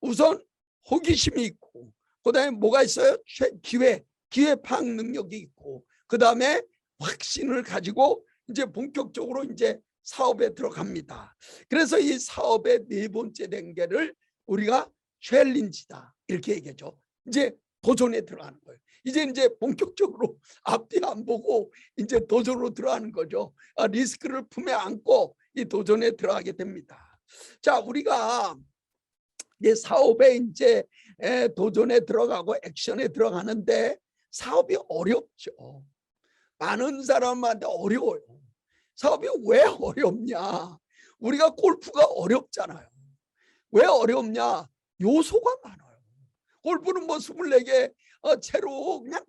[SPEAKER 1] 우선 호기심이 있고 그다음에 뭐가 있어요? 기회 파악 능력이 있고 그다음에 확신을 가지고 이제 본격적으로 이제 사업에 들어갑니다. 그래서 이 사업의 네 번째 단계를 우리가 챌린지다 이렇게 얘기하죠. 이제 도전에 들어가는 거예요. 이제 본격적으로 앞뒤 안 보고 이제 도전으로 들어가는 거죠. 리스크를 품에 안고 이 도전에 들어가게 됩니다. 자, 우리가 이제 사업에 이제 도전에 들어가고 액션에 들어가는데 사업이 어렵죠. 많은 사람한테 어려워요. 사업이 왜 어렵냐? 우리가 골프가 어렵잖아요. 왜 어렵냐? 요소가 많아요. 골프는 뭐 24개 채로 그냥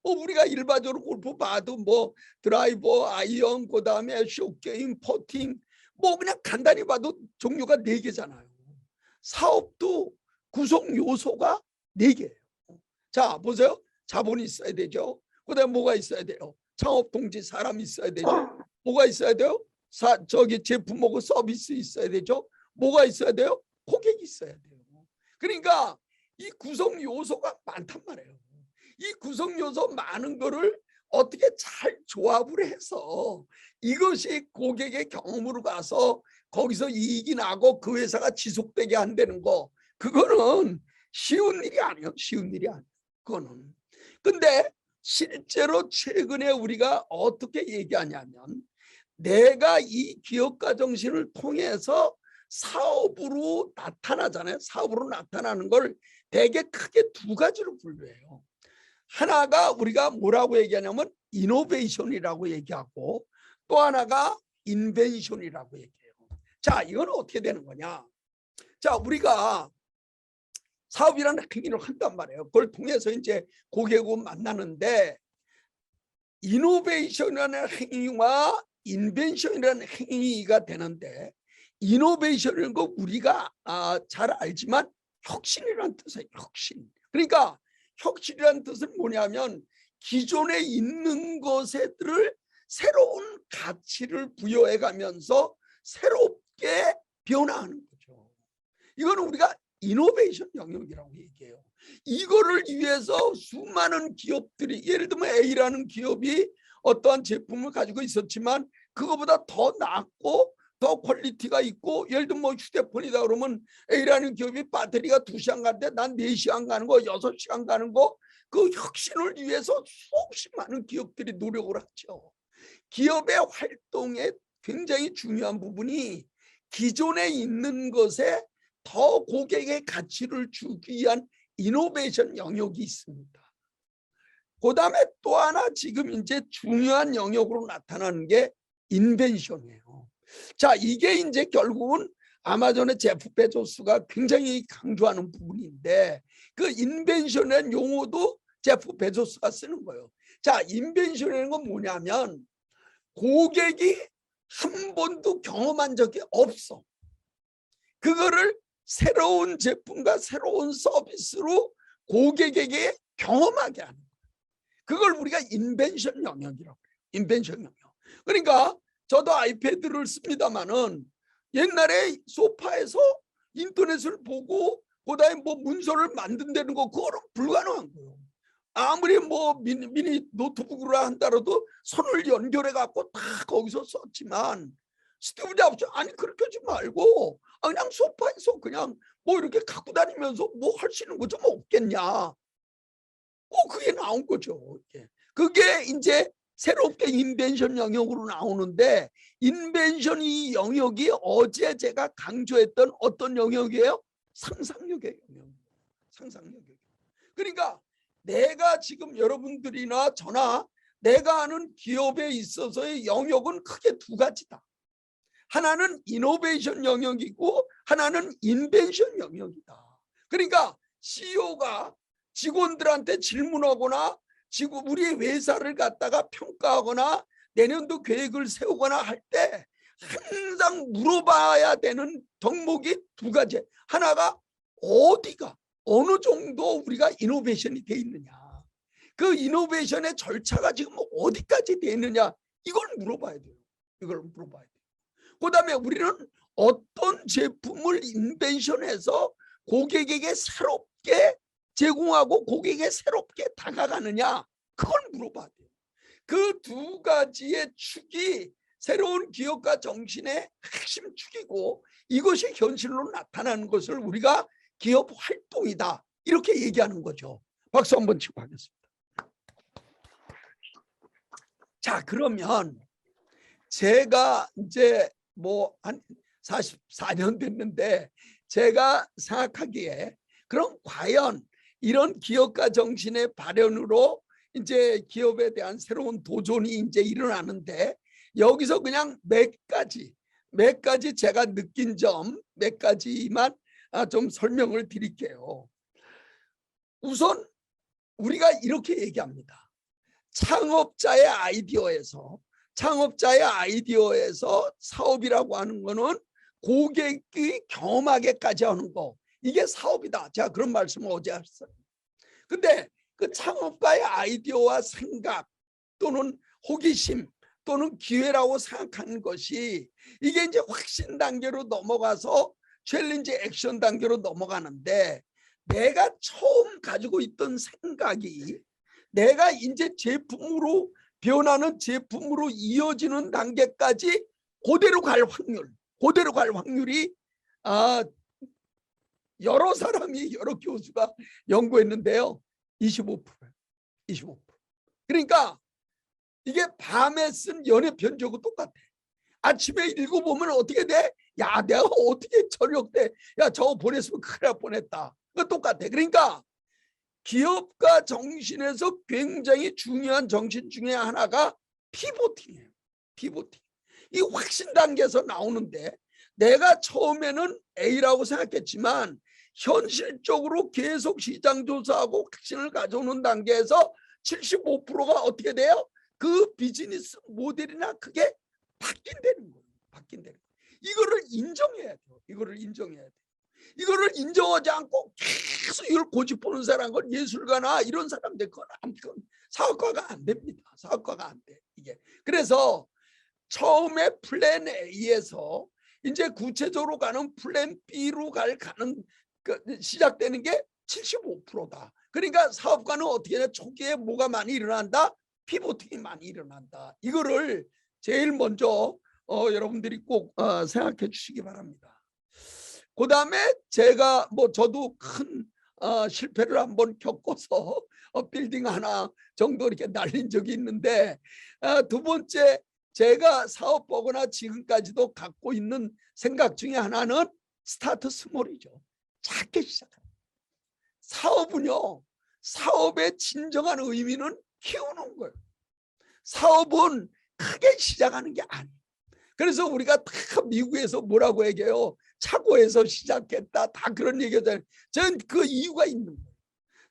[SPEAKER 1] 우리가 일반적으로 골프 봐도 뭐 드라이버, 아이언, 그 다음에 숏게임, 퍼팅 뭐 그냥 간단히 봐도 종류가 4개잖아요. 사업도 구성 요소가 4개예요. 자, 보세요. 자본이 있어야 되죠. 그 다음에 뭐가 있어야 돼요? 창업 동지 사람이 있어야 되죠. 뭐가 있어야 돼요? 제품하고 서비스 있어야 되죠. 뭐가 있어야 돼요? 고객이 있어야 돼요. 그러니까 이 구성 요소가 많단 말이에요. 이 구성 요소 많은 거를 어떻게 잘 조합을 해서 이것이 고객의 경험으로 가서 거기서 이익이 나고 그 회사가 지속되게 한다는 거, 그거는 쉬운 일이 아니에요. 쉬운 일이 아니에요. 그거는. 근데 실제로 최근에 우리가 어떻게 얘기하냐면 내가 이 기업가 정신을 통해서 사업으로 나타나잖아요. 사업으로 나타나는 걸 되게 크게 2가지로 분류해요. 하나가 우리가 뭐라고 얘기하냐면 이노베이션이라고 얘기하고 또 하나가 인벤션이라고 얘기해요. 자, 이건 어떻게 되는 거냐? 자, 우리가 사업이라는 행위를 한단 말이에요. 그걸 통해서 이제 고객을 만나는데 이노베이션이라는 행위와 인벤션이라는 행위가 되는데 이노베이션이라는 거 우리가 잘 알지만 혁신이라는 뜻이에요. 혁신. 그러니까 혁신이라는 뜻은 뭐냐면 기존에 있는 것들을 새로운 가치를 부여해 가면서 새롭게 변화하는 거죠. 이거는 우리가 이노베이션 영역이라고 얘기해요. 이거를 위해서 수많은 기업들이, 예를 들면 A라는 기업이 어떠한 제품을 가지고 있었지만 그거보다 더 낫고 더 퀄리티가 있고, 예를 들면 뭐 휴대폰이다 그러면 A라는 기업이 배터리가 2시간 가는데 난 4시간 가는 거, 6시간 가는 거, 그 혁신을 위해서 수없이 많은 기업들이 노력을 하죠. 기업의 활동에 굉장히 중요한 부분이 기존에 있는 것에 더 고객의 가치를 주기 위한 이노베이션 영역이 있습니다. 그 다음에 또 하나 지금 이제 중요한 영역으로 나타나는 게 인벤션이에요. 자, 이게 이제 결국은 아마존의 제프 베조스가 굉장히 강조하는 부분인데 그 인벤션의 용어도 제프 베조스가 쓰는 거예요. 자, 인벤션이라는 건 뭐냐면 고객이 한 번도 경험한 적이 없어. 그거를 새로운 제품과 새로운 서비스로 고객에게 경험하게 하는 거예요. 그걸 우리가 인벤션 영역이라고 해요. 인벤션 영역. 그러니까 저도 아이패드를 씁니다마는 옛날에 소파에서 인터넷을 보고 그다음에 뭐 문서를 만든다는 거 그거는 불가능한 거예요. 아무리 뭐 미니 노트북으로 한다라도 손을 연결해 갖고 다 거기서 썼지만 스티브 잡스 아니 그렇게 하지 말고 그냥 소파에서 그냥 뭐 이렇게 갖고 다니면서 뭐 할 수 있는 거 좀 없겠냐. 그게 나온 거죠. 그게 이제 새롭게 인벤션 영역으로 나오는데 인벤션 이 영역이 어제 제가 강조했던 어떤 영역이에요? 상상력의 영역. 상상력의 영역. 그러니까 내가 지금 여러분들이나 저나 내가 아는 기업에 있어서의 영역은 크게 두 가지다. 하나는 이노베이션 영역이고 하나는 인벤션 영역이다. 그러니까 CEO가 직원들한테 질문하거나 지금 우리 회사를 갖다가 평가하거나 내년도 계획을 세우거나 할 때 항상 물어봐야 되는 덕목이 두 가지. 하나가 어디가 어느 정도 우리가 이노베이션이 돼 있느냐. 그 이노베이션의 절차가 지금 어디까지 돼 있느냐. 이걸 물어봐야 돼요. 이걸 물어봐야 돼요. 그다음에 우리는 어떤 제품을 인벤션해서 고객에게 새롭게 제공하고 고객에게 새롭게 다가가느냐. 그걸 물어봐야 돼요. 그 두 가지의 축이 새로운 기업가 정신의 핵심 축이고 이것이 현실로 나타나는 것을 우리가 기업 활동이다. 이렇게 얘기하는 거죠. 박수 한번 치고 하겠습니다. 자, 그러면 제가 이제 뭐 한 44년 됐는데 제가 생각하기에 그럼 과연 이런 기업가 정신의 발현으로 이제 기업에 대한 새로운 도전이 이제 일어나는데 여기서 그냥 몇 가지 제가 느낀 점 몇 가지만 좀 설명을 드릴게요. 우선 우리가 이렇게 얘기합니다. 창업자의 아이디어에서 사업이라고 하는 거는 고객이 경험하게까지 하는 거. 이게 사업이다. 제가 그런 말씀을 어제 했어요. 근데 그 창업가의 아이디어와 생각 또는 호기심 또는 기회라고 생각하는 것이 이게 이제 확신 단계로 넘어가서 챌린지 액션 단계로 넘어가는데 내가 처음 가지고 있던 생각이 내가 이제 제품으로 변하는 제품으로 이어지는 단계까지 그대로 갈 확률이 여러 사람이 여러 교수가 연구했는데요. 25%예요. 25%. 그러니까 이게 밤에 쓴 연애 편지하고 똑같아. 아침에 읽어보면 어떻게 돼? 야, 내가 어떻게 저녁 때 야 저거 보냈으면 큰일 날 뻔했다. 그거 똑같아. 그러니까 기업가 정신에서 굉장히 중요한 정신 중에 하나가 피보팅이에요. 피보팅. 이 확신 단계에서 나오는데 내가 처음에는 A라고 생각했지만 현실적으로 계속 시장 조사하고 확신을 가져오는 단계에서 75%가 어떻게 돼요? 그 비즈니스 모델이나 그게 바뀐다는 거예요. 바뀐다는 거예요. 이거를 인정해야 돼요. 이거를 인정하지 않고 계속 이걸 고집보는 사람은 예술가나 이런 사람들 그건 사업가가 안 됩니다. 사업가가 안 돼. 이게. 그래서 처음에 플랜 A에서 이제 구체적으로 가는 플랜 B로 가는 시작되는 게 75%다. 그러니까 사업가는 어떻게 해? 초기에 뭐가 많이 일어난다? 피보팅이 많이 일어난다. 이거를 제일 먼저 여러분들이 꼭 생각해 주시기 바랍니다. 그 다음에 제가 저도 큰 실패를 한번 겪어서 빌딩 하나 정도 이렇게 날린 적이 있는데 두 번째 제가 사업보거나 지금까지도 갖고 있는 생각 중에 하나는 스타트 스몰이죠. 작게 시작합니다. 사업은요. 사업의 진정한 의미는 키우는 거예요. 사업은 크게 시작하는 게 아니에요. 그래서 우리가 다 미국에서 뭐라고 얘기해요? 차고에서 시작했다. 다 그런 얘기잖아요. 저는 그 이유가 있는 거예요.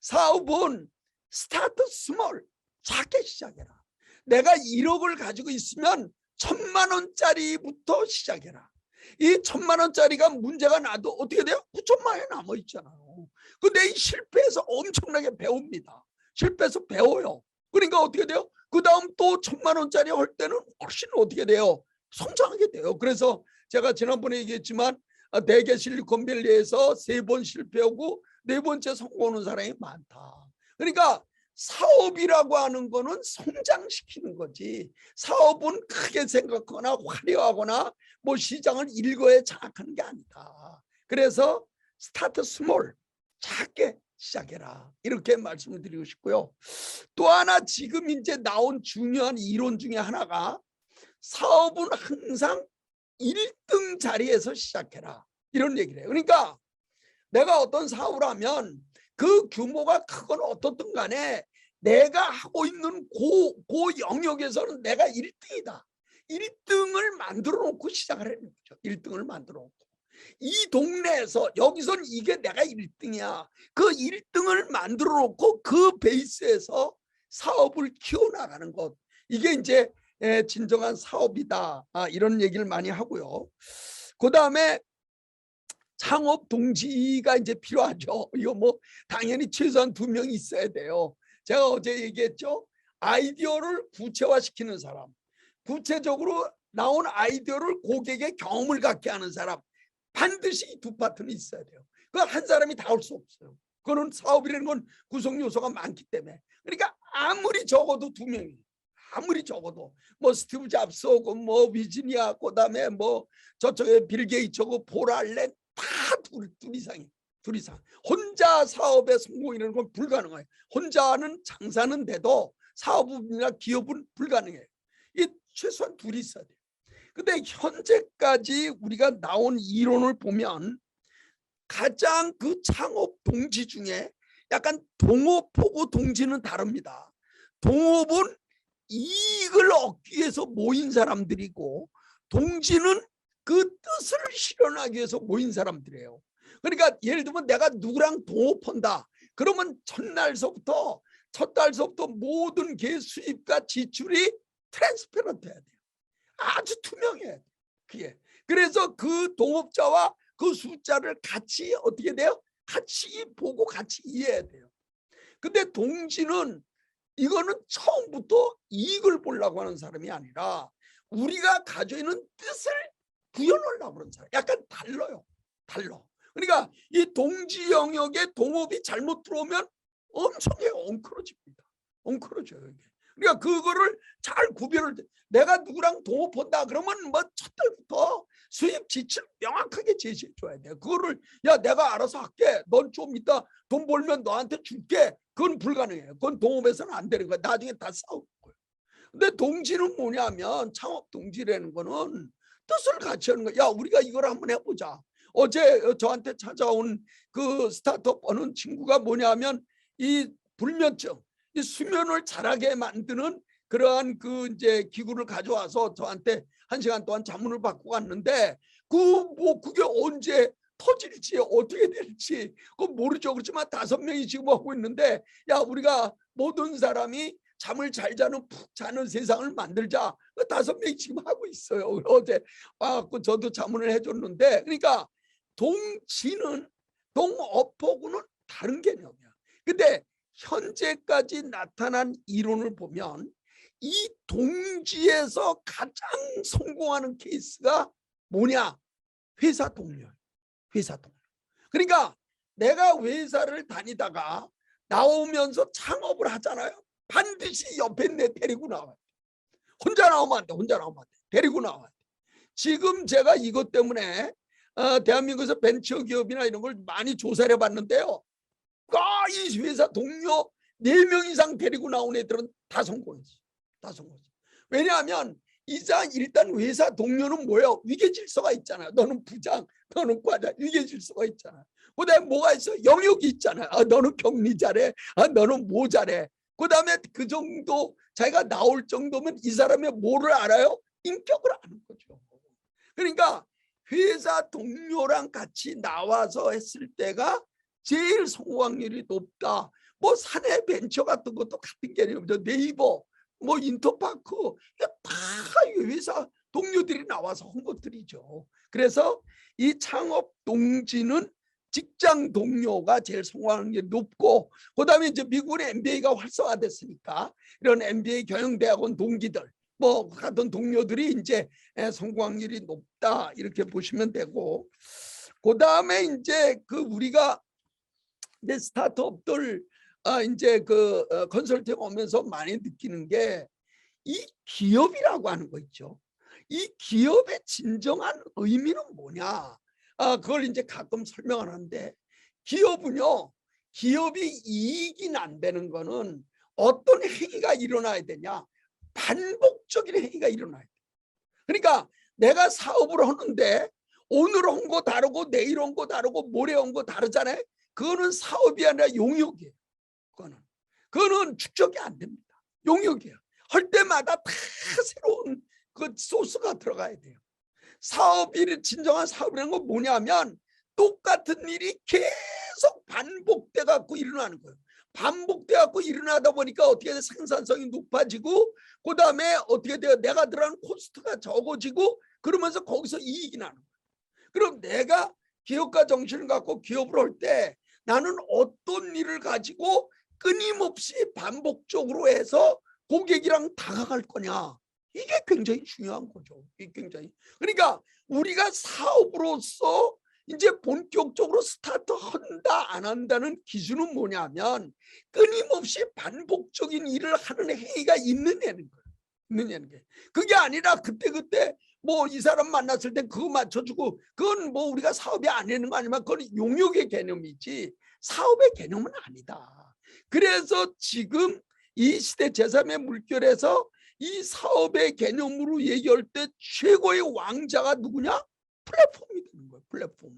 [SPEAKER 1] 사업은 스타트 스몰, 작게 시작해라. 내가 1억을 가지고 있으면 1,000만 원짜리부터 시작해라. 이 1,000만 원짜리가 문제가 나도 어떻게 돼요? 9천만 원이 남아 있잖아요. 근데 이 실패해서 엄청나게 배웁니다. 실패해서 배워요. 그러니까 어떻게 돼요? 그 다음 또 1,000만 원짜리 할 때는 훨씬 어떻게 돼요? 성장하게 돼요. 그래서 제가 지난번에 얘기했지만 대개 실리콘밸리에서 3번 실패하고 4번째 성공하는 사람이 많다. 그러니까 사업이라고 하는 거는 성장시키는 거지, 사업은 크게 생각하거나 화려하거나 뭐 시장을 일거에 장악하는 게 아니다. 그래서 스타트 스몰, 작게 시작해라, 이렇게 말씀을 드리고 싶고요. 또 하나 지금 이제 나온 중요한 이론 중에 하나가 사업은 항상 1등 자리에서 시작해라, 이런 얘기를 해요. 그러니까 내가 어떤 사업을 하면 그 규모가 크건 어떻든 간에 내가 하고 있는 그 영역에서는 내가 1등이다. 1등을 만들어 놓고 시작을 하는 거죠. 1등을 만들어 놓고. 이 동네에서 여기선 이게 내가 1등이야. 그 1등을 만들어 놓고 그 베이스에서 사업을 키워나가는 것. 이게 이제 진정한 사업이다. 이런 얘기를 많이 하고요. 그 다음에 창업 동지가 이제 필요하죠. 이거 뭐 당연히 최소한 2명이 있어야 돼요. 제가 어제 얘기했죠. 아이디어를 구체화시키는 사람, 구체적으로 나온 아이디어를 고객의 경험을 갖게 하는 사람, 반드시 2 파트는 있어야 돼요. 그 한 사람이 다 할 수 없어요. 그거는 사업이라는 건 구성 요소가 많기 때문에. 그러니까 아무리 적어도 2명이, 아무리 적어도 뭐 스티브 잡스하고 뭐 위지니아, 그다음에 뭐 저쪽에 빌 게이츠하고 폴 알렌 다 둘 이상이에요. 2 이상. 혼자 사업에 성공이라는 건 불가능해요. 혼자는 장사는 돼도 사업이나 기업은 불가능해요. 이 최소한 2이 있어야 돼요. 근데 현재까지 우리가 나온 이론을 보면 가장 그 창업 동지 중에 약간 동업하고 동지는 다릅니다. 동업은 이익을 얻기 위해서 모인 사람들이고, 동지는 그 뜻을 실현하기 위해서 모인 사람들이에요. 그러니까 예를 들면 내가 누구랑 동업한다 그러면 첫 달서부터 모든 개 수입과 지출이 트랜스페런트 해야 돼요. 아주 투명해야 돼요. 그게. 그래서 그 동업자와 그 숫자를 같이 어떻게 돼요? 같이 보고 같이 이해해야 돼요. 근데 동지는 이거는 처음부터 이익을 보려고 하는 사람이 아니라 우리가 가지고 있는 뜻을 구현하려고 하는 사람. 약간 달라요. 달라. 그러니까 이 동지 영역에 동업이 잘못 들어오면 엄청나게 엉클어집니다. 엉클어져요. 이게. 그러니까 그거를 잘 구별을, 내가 누구랑 동업한다 그러면 뭐 첫 달부터 수입 지출 명확하게 제시해 줘야 돼요. 그거를 야 내가 알아서 할게, 넌 좀 이따 돈 벌면 너한테 줄게, 그건 불가능해요. 그건 동업에서는 안 되는 거예요. 나중에 다 싸울 거예요. 근데 동지는 뭐냐면, 창업 동지라는 거는 뜻을 같이 하는 거야. 야 우리가 이걸 한번 해보자. 어제 저한테 찾아온 그 스타트업 어느 친구가 뭐냐면 이 불면증, 이 수면을 잘하게 만드는 그러한 그 이제 기구를 가져와서 저한테 1시간 동안 자문을 받고 갔는데 그게 언제 터질지 어떻게 될지 그거 모르죠. 그렇지만 5명이 지금 하고 있는데, 야 우리가 모든 사람이 잠을 잘 자는 푹 자는 세상을 만들자. 5명이 지금 하고 있어요. 어제 와갖고 저도 자문을 해줬는데, 그러니까 동지는 동업하고는 다른 개념이야. 근데 현재까지 나타난 이론을 보면 이 동지에서 가장 성공하는 케이스가 뭐냐? 회사 동료. 회사 동료. 그러니까 내가 회사를 다니다가 나오면서 창업을 하잖아요. 반드시 옆에 내 데리고 나와요. 혼자 나오면 안 돼. 혼자 나오면 안 돼. 데리고 나와야 돼. 지금 제가 이것 때문에 대한민국에서 벤처 기업이나 이런 걸 많이 조사를 해봤는데요. 이 회사 동료 4명 이상 데리고 나온 애들은 다 성공했어. 다 성공했어. 왜냐하면 일단 회사 동료는 뭐예요? 위계질서가 있잖아요. 너는 부장, 너는 과장, 위계질서가 있잖아요. 그다음에 뭐가 있어? 영역이 있잖아요. 너는 격리 잘해. 너는 뭐 잘해. 그다음에 그 정도 자기가 나올 정도면 이 사람의 뭐를 알아요? 인격을 아는 거죠. 그러니까 회사 동료랑 같이 나와서 했을 때가 제일 성공률이 높다. 뭐 사내 벤처 같은 것도 같은 개념이죠. 네이버, 뭐 인터파크, 다 회사 동료들이 나와서 한 것들이죠. 그래서 이 창업 동지는 직장 동료가 제일 성공률이 높고, 그다음에 이제 미국의 MBA가 활성화됐으니까 이런 MBA 경영대학원 동기들, 뭐 같은 동료들이 이제 성공률이 높다 이렇게 보시면 되고, 그다음에 이제 그 우리가 이제 스타트업들 이제 그 컨설팅 오면서 많이 느끼는 게 이 기업이라고 하는 거 있죠. 이 기업의 진정한 의미는 뭐냐? 그걸 이제 가끔 설명을 하는데, 기업은요, 기업이 이익이 난다는 거는 어떤 행위가 일어나야 되냐? 반복적인 행위가 일어나야 돼. 그러니까 내가 사업을 하는데 오늘 한 거 다르고 내일 한 거 다르고 모레 한 거 다르잖아요. 그거는 사업이 아니라 용역이에요. 그거는 축적이 안 됩니다. 용역이에요. 할 때마다 다 새로운 그 소스가 들어가야 돼요. 사업이, 진정한 사업이라는 건 뭐냐면 똑같은 일이 계속 반복돼 갖고 일어나는 거예요. 반복돼 갖고 일어나다 보니까 어떻게 돼? 생산성이 높아지고, 그 다음에 어떻게 돼요? 내가 들어가는 코스트가 적어지고, 그러면서 거기서 이익이 나는 거예요. 그럼 내가 기업가 정신을 갖고 기업을 할 때 나는 어떤 일을 가지고 끊임없이 반복적으로 해서 고객이랑 다가갈 거냐, 이게 굉장히 중요한 거죠. 이게 굉장히. 그러니까 우리가 사업으로서 이제 본격적으로 스타트한다 안 한다는 기준은 뭐냐면 끊임없이 반복적인 일을 하는 행위가 있느냐는 거예요. 있느냐는 게. 그게 아니라 그때그때 뭐 이 사람 만났을 때 그거 맞춰주고, 그건 뭐 우리가 사업이 아니는 거 아니면 그건 용역의 개념이지 사업의 개념은 아니다. 그래서 지금 이 시대 제3의 물결에서 이 사업의 개념으로 얘기할 때 최고의 왕자가 누구냐? 플랫폼이 되는 거예요. 플랫폼.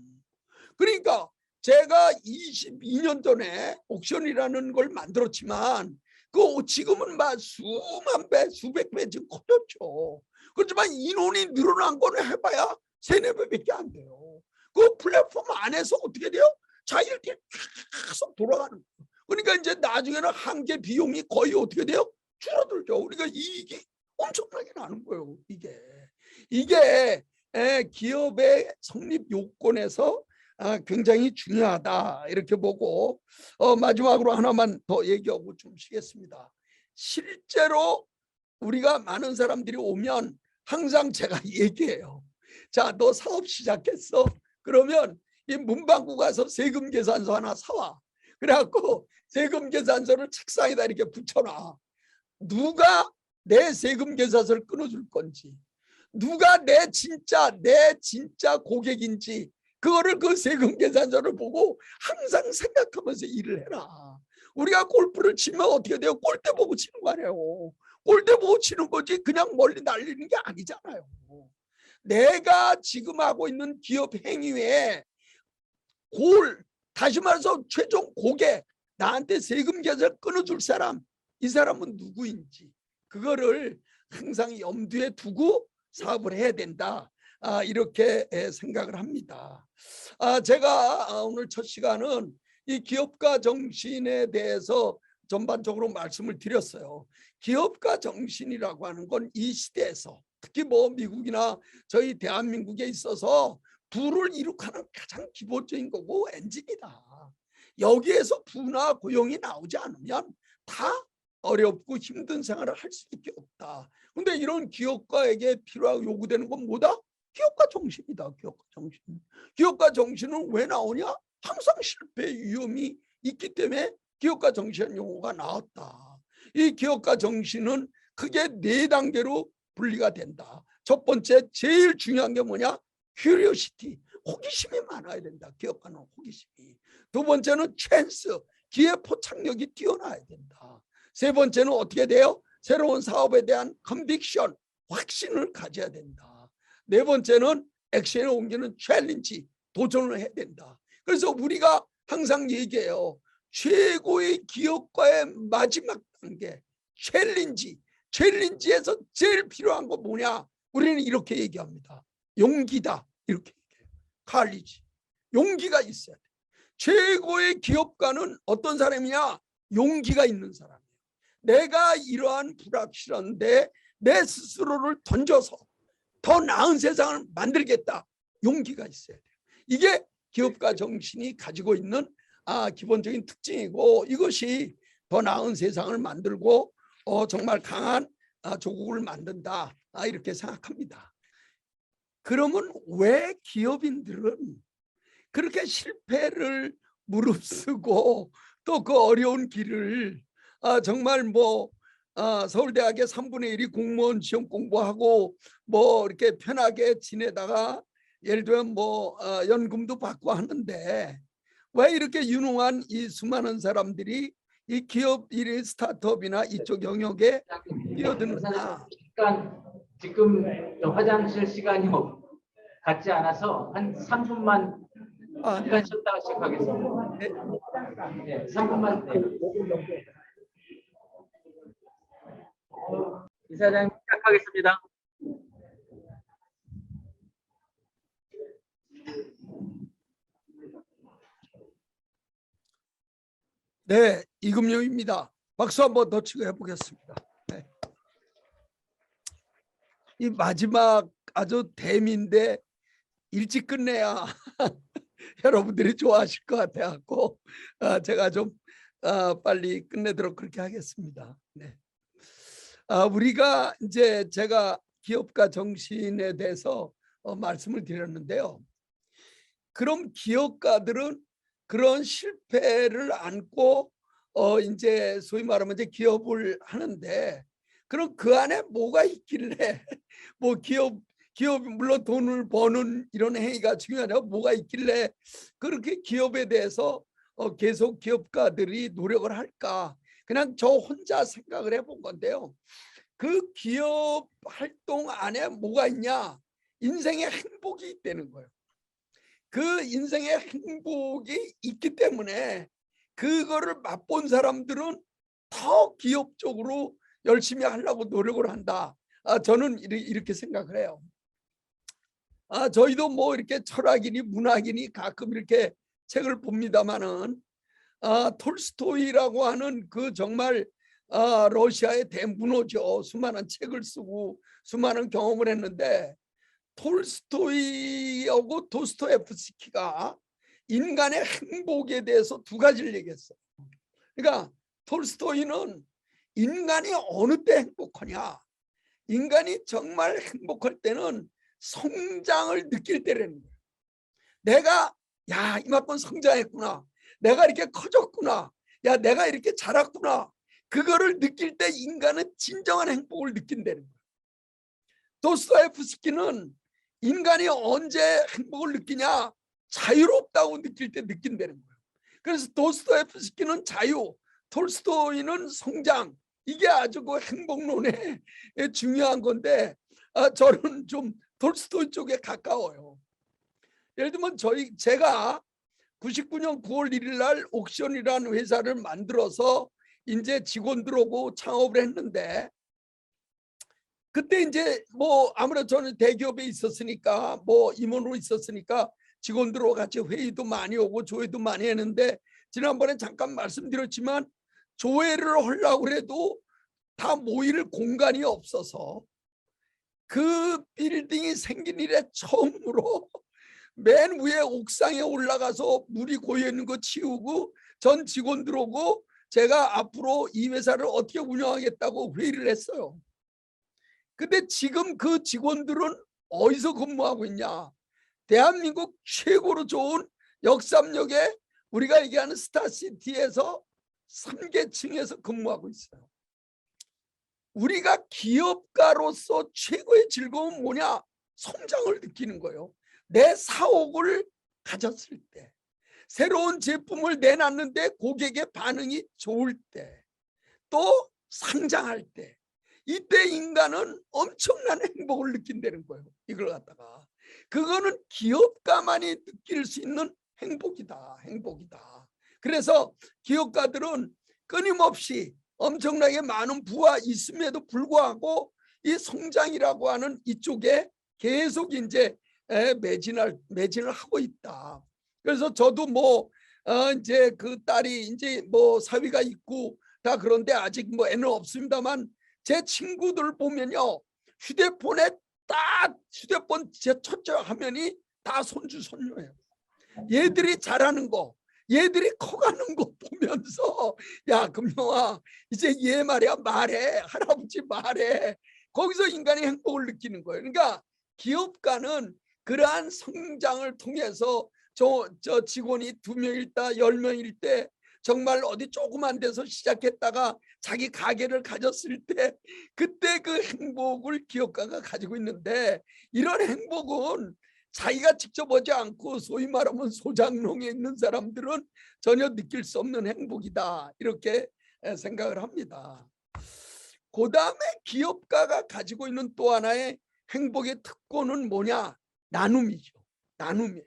[SPEAKER 1] 그러니까 제가 22년 전에 옥션이라는 걸 만들었지만 그 지금은 막 수만 배, 수백 배 지금 커졌죠. 그렇지만 인원이 늘어난 거는 해봐야 세네 배밖에 안 돼요. 그 플랫폼 안에서 어떻게 돼요? 자기들끼리 계속 돌아가는 거예요. 그러니까 이제 나중에는 한계 비용이 거의 어떻게 돼요? 줄어들죠. 우리가 이익이 엄청나게 나는 거예요. 이게 기업의 성립 요건에서 굉장히 중요하다 이렇게 보고, 마지막으로 하나만 더 얘기하고 좀 쉬겠습니다. 실제로 우리가 많은 사람들이 오면 항상 제가 얘기해요. 자, 너 사업 시작했어? 그러면 이 문방구 가서 세금 계산서 하나 사와. 그래갖고 세금 계산서를 책상에다 이렇게 붙여놔. 누가 내 세금 계산서를 끊어줄 건지, 누가 내 진짜 고객인지, 그거를 그 세금 계산서를 보고 항상 생각하면서 일을 해라. 우리가 골프를 치면 어떻게 돼요? 골대 보고 치는 거 아니에요. 골대 보고 치는 거지 그냥 멀리 날리는 게 아니잖아요. 내가 지금 하고 있는 기업 행위에 다시 말해서 최종 고객, 나한테 세금 계산을 끊어줄 사람, 이 사람은 누구인지 그거를 항상 염두에 두고 사업을 해야 된다. 이렇게 생각을 합니다. 제가 오늘 첫 시간은 이 기업가 정신에 대해서 전반적으로 말씀을 드렸어요. 기업가 정신이라고 하는 건 이 시대에서 특히 뭐 미국이나 저희 대한민국에 있어서 부를 이룩하는 가장 기본적인 거고 엔진이다. 여기에서 부나 고용이 나오지 않으면 다 어렵고 힘든 생활을 할 수밖에 없다. 근데 이런 기업가에게 필요하고 요구되는 건 뭐다? 기업가 정신이다. 기업가 정신. 기업가 정신은 왜 나오냐? 항상 실패 위험이 있기 때문에 기업가 정신 용어가 나왔다. 이 기업가 정신은 크게 4단계로 분리가 된다. 첫 번째 제일 중요한 게 뭐냐? 큐리오시티, 호기심이 많아야 된다. 기업가는 호기심이. 두 번째는 찬스, 기회 포착력이 뛰어나야 된다. 세 번째는 어떻게 돼요? 새로운 사업에 대한 컨빅션, 확신을 가져야 된다. 네 번째는 액션에 옮기는 챌린지, 도전을 해야 된다. 그래서 우리가 항상 얘기해요. 최고의 기업가의 마지막 단계, 챌린지. 챌린지에서 제일 필요한 거 뭐냐? 우리는 이렇게 얘기합니다. 용기다. 이렇게 얘기해요. 칼리지. 용기가 있어야 돼. 최고의 기업가는 어떤 사람이냐? 용기가 있는 사람이에요. 내가 이러한 불확실한데 내 스스로를 던져서 더 나은 세상을 만들겠다. 용기가 있어야 돼요. 이게 기업가 정신이 가지고 있는 기본적인 특징이고, 이것이 더 나은 세상을 만들고 정말 강한 조국을 만든다. 이렇게 생각합니다. 그러면 왜 기업인들은 그렇게 실패를 무릅쓰고 또 그 어려운 길을 정말 서울대학의 3분의 1이 공무원 시험 공부하고 이렇게 편하게 지내다가 예를 들면 연금도 받고 하는데, 왜 이렇게 유능한 이 수많은 사람들이 이 기업 일 스타트업이나 이쪽 영역에 뛰어드느냐?
[SPEAKER 2] 지금 화장실 시간이 같지 않아서 한 3분만 잠깐 쉬었다가 시작하겠습니다. 네, 3분만. 네. 이사장님 시작하겠습니다.
[SPEAKER 1] 네, 이금용입니다. 박수 한번 더 치고 해보겠습니다. 네. 이 마지막 아주 대미인데 일찍 끝내야 여러분들이 좋아하실 것 같아갖고 제가 좀 빨리 끝내도록 그렇게 하겠습니다. 네. 우리가 이제 제가 기업가 정신에 대해서 말씀을 드렸는데요. 그럼 기업가들은 그런 실패를 안고 이제 소위 말하면 이제 기업을 하는데, 그럼 그 안에 뭐가 있길래 기업이 물론 돈을 버는 이런 행위가 중요하냐, 뭐가 있길래 그렇게 기업에 대해서 계속 기업가들이 노력을 할까? 그냥 저 혼자 생각을 해본 건데요. 그 기업 활동 안에 뭐가 있냐? 인생의 행복이 있다는 거예요. 그 인생의 행복이 있기 때문에 그거를 맛본 사람들은 더 기업적으로 열심히 하려고 노력을 한다. 저는 이렇게 생각을 해요. 저희도 이렇게 철학이니 문학이니 가끔 이렇게 책을 봅니다마는 톨스토이라고 하는 그 정말 러시아의 대문호죠. 수많은 책을 쓰고 수많은 경험을 했는데, 톨스토이하고 도스토옙스키가 인간의 행복에 대해서 두 가지를 얘기했어요. 그러니까 톨스토이는 인간이 어느 때 행복하냐, 인간이 정말 행복할 때는 성장을 느낄 때라는 거예요. 내가 이만큼 성장했구나, 내가 이렇게 커졌구나, 내가 이렇게 자랐구나, 그거를 느낄 때 인간은 진정한 행복을 느낀다는 거예요. 도스토옙스키는 인간이 언제 행복을 느끼냐, 자유롭다고 느낄 때 느낀다는 거예요. 그래서 도스토옙스키는 자유, 톨스토이는 성장, 이게 아주 그 행복론에 중요한 건데, 저는 좀 톨스토이 쪽에 가까워요. 예를 들면 제가 99년 9월 1일 날 옥션이라는 회사를 만들어서 이제 직원들하고 창업을 했는데, 그때 이제 아무래도 저는 대기업에 있었으니까 임원으로 있었으니까 직원들하고 같이 회의도 많이 오고 조회도 많이 했는데, 지난번에 잠깐 말씀드렸지만 조회를 하려고 해도 다 모일 공간이 없어서 그 빌딩이 생긴 이래 처음으로 맨 위에 옥상에 올라가서 물이 고여 있는 거 치우고 전 직원들하고 제가 앞으로 이 회사를 어떻게 운영하겠다고 회의를 했어요. 근데 지금 그 직원들은 어디서 근무하고 있냐? 대한민국 최고로 좋은 역삼역에 우리가 얘기하는 스타시티에서 3계층에서 근무하고 있어요. 우리가 기업가로서 최고의 즐거움은 뭐냐? 성장을 느끼는 거예요. 내 사옥을 가졌을 때, 새로운 제품을 내놨는데 고객의 반응이 좋을 때, 또 상장할 때, 이때 인간은 엄청난 행복을 느낀다는 거예요. 이걸 갖다가 그거는 기업가만이 느낄 수 있는 행복이다. 그래서 기업가들은 끊임없이 엄청나게 많은 부가 있음에도 불구하고 이 성장이라고 하는 이쪽에 계속 이제 매진을 하고 있다. 그래서 저도 뭐 이제 그 딸이 이제 뭐 사위가 있고 다 그런데 아직 뭐 애는 없습니다만 제 친구들 보면요, 휴대폰에 딱 휴대폰 제 첫째 화면이 다 손주 손녀예요. 얘들이 잘하는 거, 얘들이 커가는 거 보면서 야 금영아 이제 얘 말이야 말해, 할아버지 말해. 거기서 인간이 행복을 느끼는 거예요. 그러니까 기업가는 그러한 성장을 통해서 저 직원이 2명일 때 10명일 때 정말 어디 조그만 데서 시작했다가 자기 가게를 가졌을 때 그때 그 행복을 기업가가 가지고 있는데, 이런 행복은 자기가 직접 오지 않고 소위 말하면 소장농에 있는 사람들은 전혀 느낄 수 없는 행복이다, 이렇게 생각을 합니다. 그 다음에 기업가가 가지고 있는 또 하나의 행복의 특권은 뭐냐? 나눔이죠. 나눔이에요.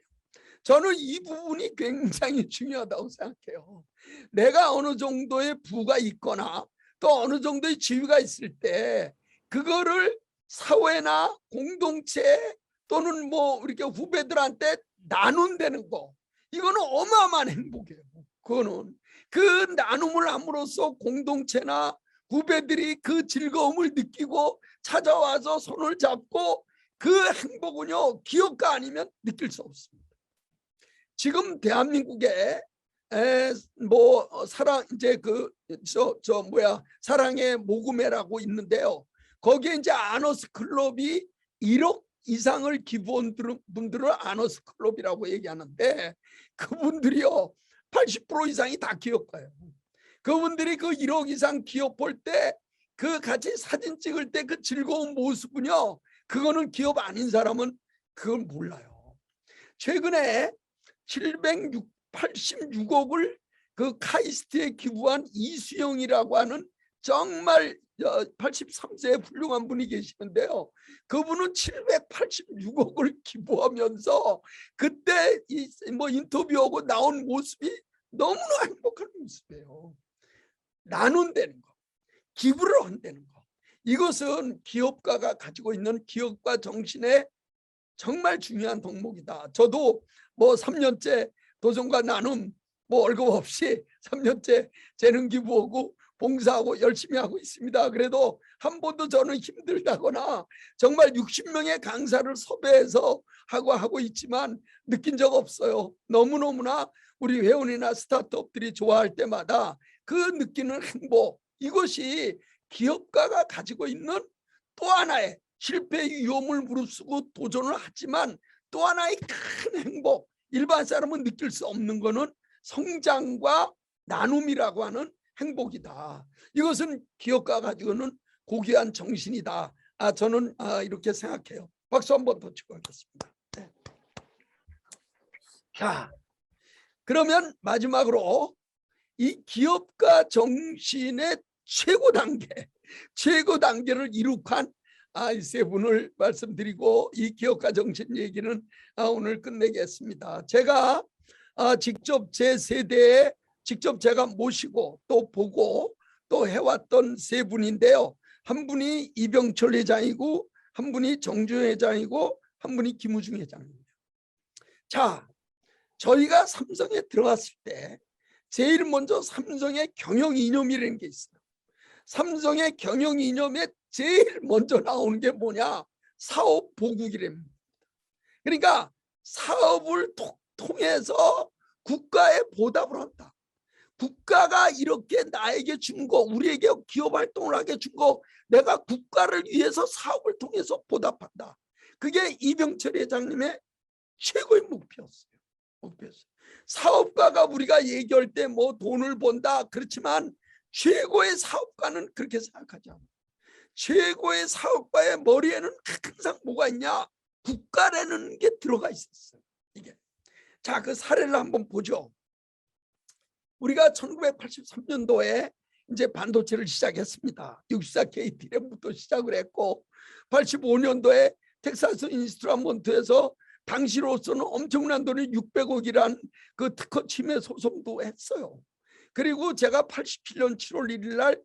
[SPEAKER 1] 저는 이 부분이 굉장히 중요하다고 생각해요. 내가 어느 정도의 부가 있거나 또 어느 정도의 지위가 있을 때 그거를 사회나 공동체 또는 뭐 이렇게 후배들한테 나눈다는 거, 이거는 어마어마한 행복이에요. 그거는 그 나눔을 함으로써 공동체나 후배들이 그 즐거움을 느끼고 찾아와서 손을 잡고 그 행복은요 기업가 아니면 느낄 수 없습니다. 지금 대한민국에 사랑 이제 사랑의 모금회라고 있는데요. 거기에 이제 아너스 클럽이 1억 이상을 기부한 분들을 아너스 클럽이라고 얘기하는데, 그분들이요 80% 이상이 다 기업가예요. 그분들이 그 1억 이상 기업할 때 그 같이 사진 찍을 때 그 즐거운 모습은요, 그거는 기업 아닌 사람은 그걸 몰라요. 최근에 786억을 그 카이스트에 기부한 이수영이라고 하는 정말 83세의 훌륭한 분이 계시는데요. 그분은 786억을 기부하면서 그때 뭐 인터뷰하고 나온 모습이 너무나 행복한 모습이에요. 나눈다는 거, 기부를 한다는 거, 이것은 기업가가 가지고 있는 기업가 정신의 정말 중요한 덕목이다. 저도 뭐 3년째 도전과 나눔 뭐 월급 없이 3년째 재능 기부하고 봉사하고 열심히 하고 있습니다. 그래도 한 번도 저는 힘들다거나 정말 60명의 강사를 섭외해서 하고 있지만 느낀 적 없어요. 너무너무나 우리 회원이나 스타트업들이 좋아할 때마다 그 느끼는 행복, 이것이 기업가가 가지고 있는 또 하나의 실패의 위험을 무릅쓰고 도전을 하지만 또 하나의 큰 행복, 일반 사람은 느낄 수 없는 것은 성장과 나눔이라고 하는 행복이다. 이것은 기업가가 가지고는 고귀한 정신이다. 저는 이렇게 생각해요. 박수 한번 더 치고 하겠습니다. 네. 자, 그러면 마지막으로 이 기업가 정신의 최고 단계를 이룩한 이 세 분을 말씀드리고 이 기업가 정신 얘기는 오늘 끝내겠습니다. 제가 직접 제 세대에 직접 제가 모시고 또 보고 또 해왔던 세 분인데요. 한 분이 이병철 회장이고 한 분이 정주영 회장이고 한 분이 김우중 회장입니다. 자, 저희가 삼성에 들어갔을 때 제일 먼저 삼성의 경영 이념이라는 게 있어요. 삼성의 경영 이념에 제일 먼저 나오는 게 뭐냐? 사업 보국이랍니다. 그러니까 사업을 통해서 국가에 보답을 한다. 국가가 이렇게 나에게 준 거, 우리에게 기업 활동을 하게 준 거, 내가 국가를 위해서 사업을 통해서 보답한다. 그게 이병철 회장님의 최고의 목표였어요. 사업가가 우리가 얘기할 때 뭐 돈을 번다 그렇지만 최고의 사업가는 그렇게 생각하지 않아요. 최고의 사업가의 머리에는 항상 뭐가 있냐? 국가라는 게 들어가 있었어요. 이게. 자, 그 사례를 한번 보죠. 우리가 1983년도에 이제 반도체를 시작했습니다. 64KT램부터 시작을 했고 85년도에 텍사스 인스트루먼트에서 당시로서는 엄청난 돈이 600억이란 그 특허 침해 소송도 했어요. 그리고 제가 87년 7월 1일 날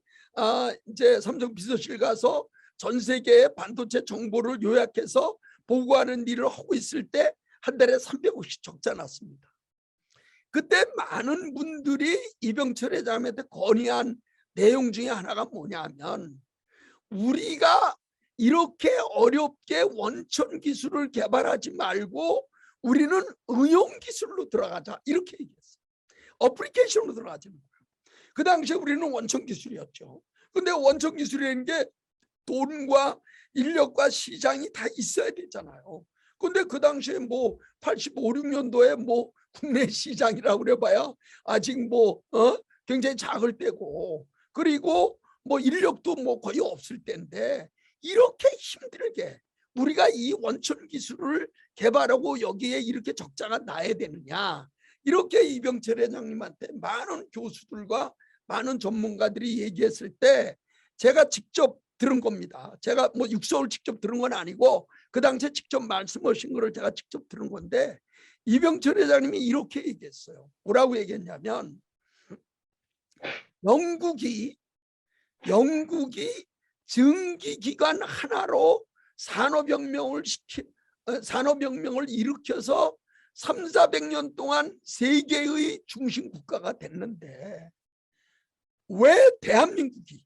[SPEAKER 1] 이제 삼성 비서실 가서 전 세계의 반도체 정보를 요약해서 보고하는 일을 하고 있을 때 한 달에 300억씩 적자 났습니다. 그때 많은 분들이 이병철 회장한테 건의한 내용 중에 하나가 뭐냐면, 우리가 이렇게 어렵게 원천 기술을 개발하지 말고 우리는 응용 기술로 들어가자, 이렇게 얘기했어요. 어플리케이션으로 들어가자는 거예요. 그 당시에 우리는 원천 기술이었죠. 근데 원천 기술이라는 게 돈과 인력과 시장이 다 있어야 되잖아요. 근데 그 당시에 뭐 85, 6년도에 뭐 국내 시장이라고 그래봐야 아직 뭐 굉장히 작을 때고, 그리고 뭐 인력도 뭐 거의 없을 때인데 이렇게 힘들게 우리가 이 원천 기술을 개발하고 여기에 이렇게 적자가 나야 되느냐, 이렇게 이병철 회장님한테 많은 교수들과 많은 전문가들이 얘기했을 때 제가 직접 들은 겁니다. 제가 뭐 육서를 직접 들은 건 아니고 그 당시에 직접 말씀하신 거를 제가 직접 들은 건데, 이병철 회장님이 이렇게 얘기했어요. 뭐라고 얘기했냐면, 영국이 증기기관 하나로 산업혁명을 일으켜서 3, 400년 동안 세계의 중심 국가가 됐는데 왜 대한민국이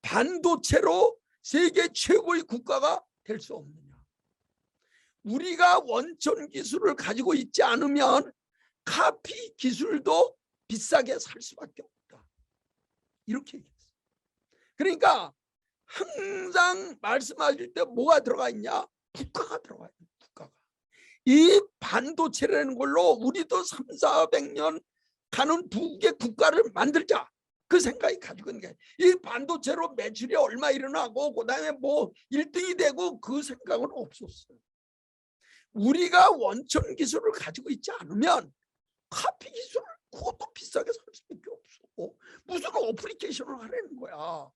[SPEAKER 1] 반도체로 세계 최고의 국가가 될 수 없느냐. 우리가 원천 기술을 가지고 있지 않으면 카피 기술도 비싸게 살 수밖에 없다, 이렇게 얘기했어요. 그러니까 항상 말씀하실 때 뭐가 들어가 있냐? 국가가 들어가 있는, 국가가. 이 반도체라는 걸로 우리도 3, 400년 가는 북의 국가를 만들자, 그 생각이 가지고 있는 게, 이 반도체로 매출이 얼마 일어나고 그다음에 뭐 1등이 되고 그 생각은 없었어요. 우리가 원천 기술을 가지고 있지 않으면 카피 기술을 그것도 비싸게 살 수밖에 없어. 무슨 어플리케이션을 하라는 거야.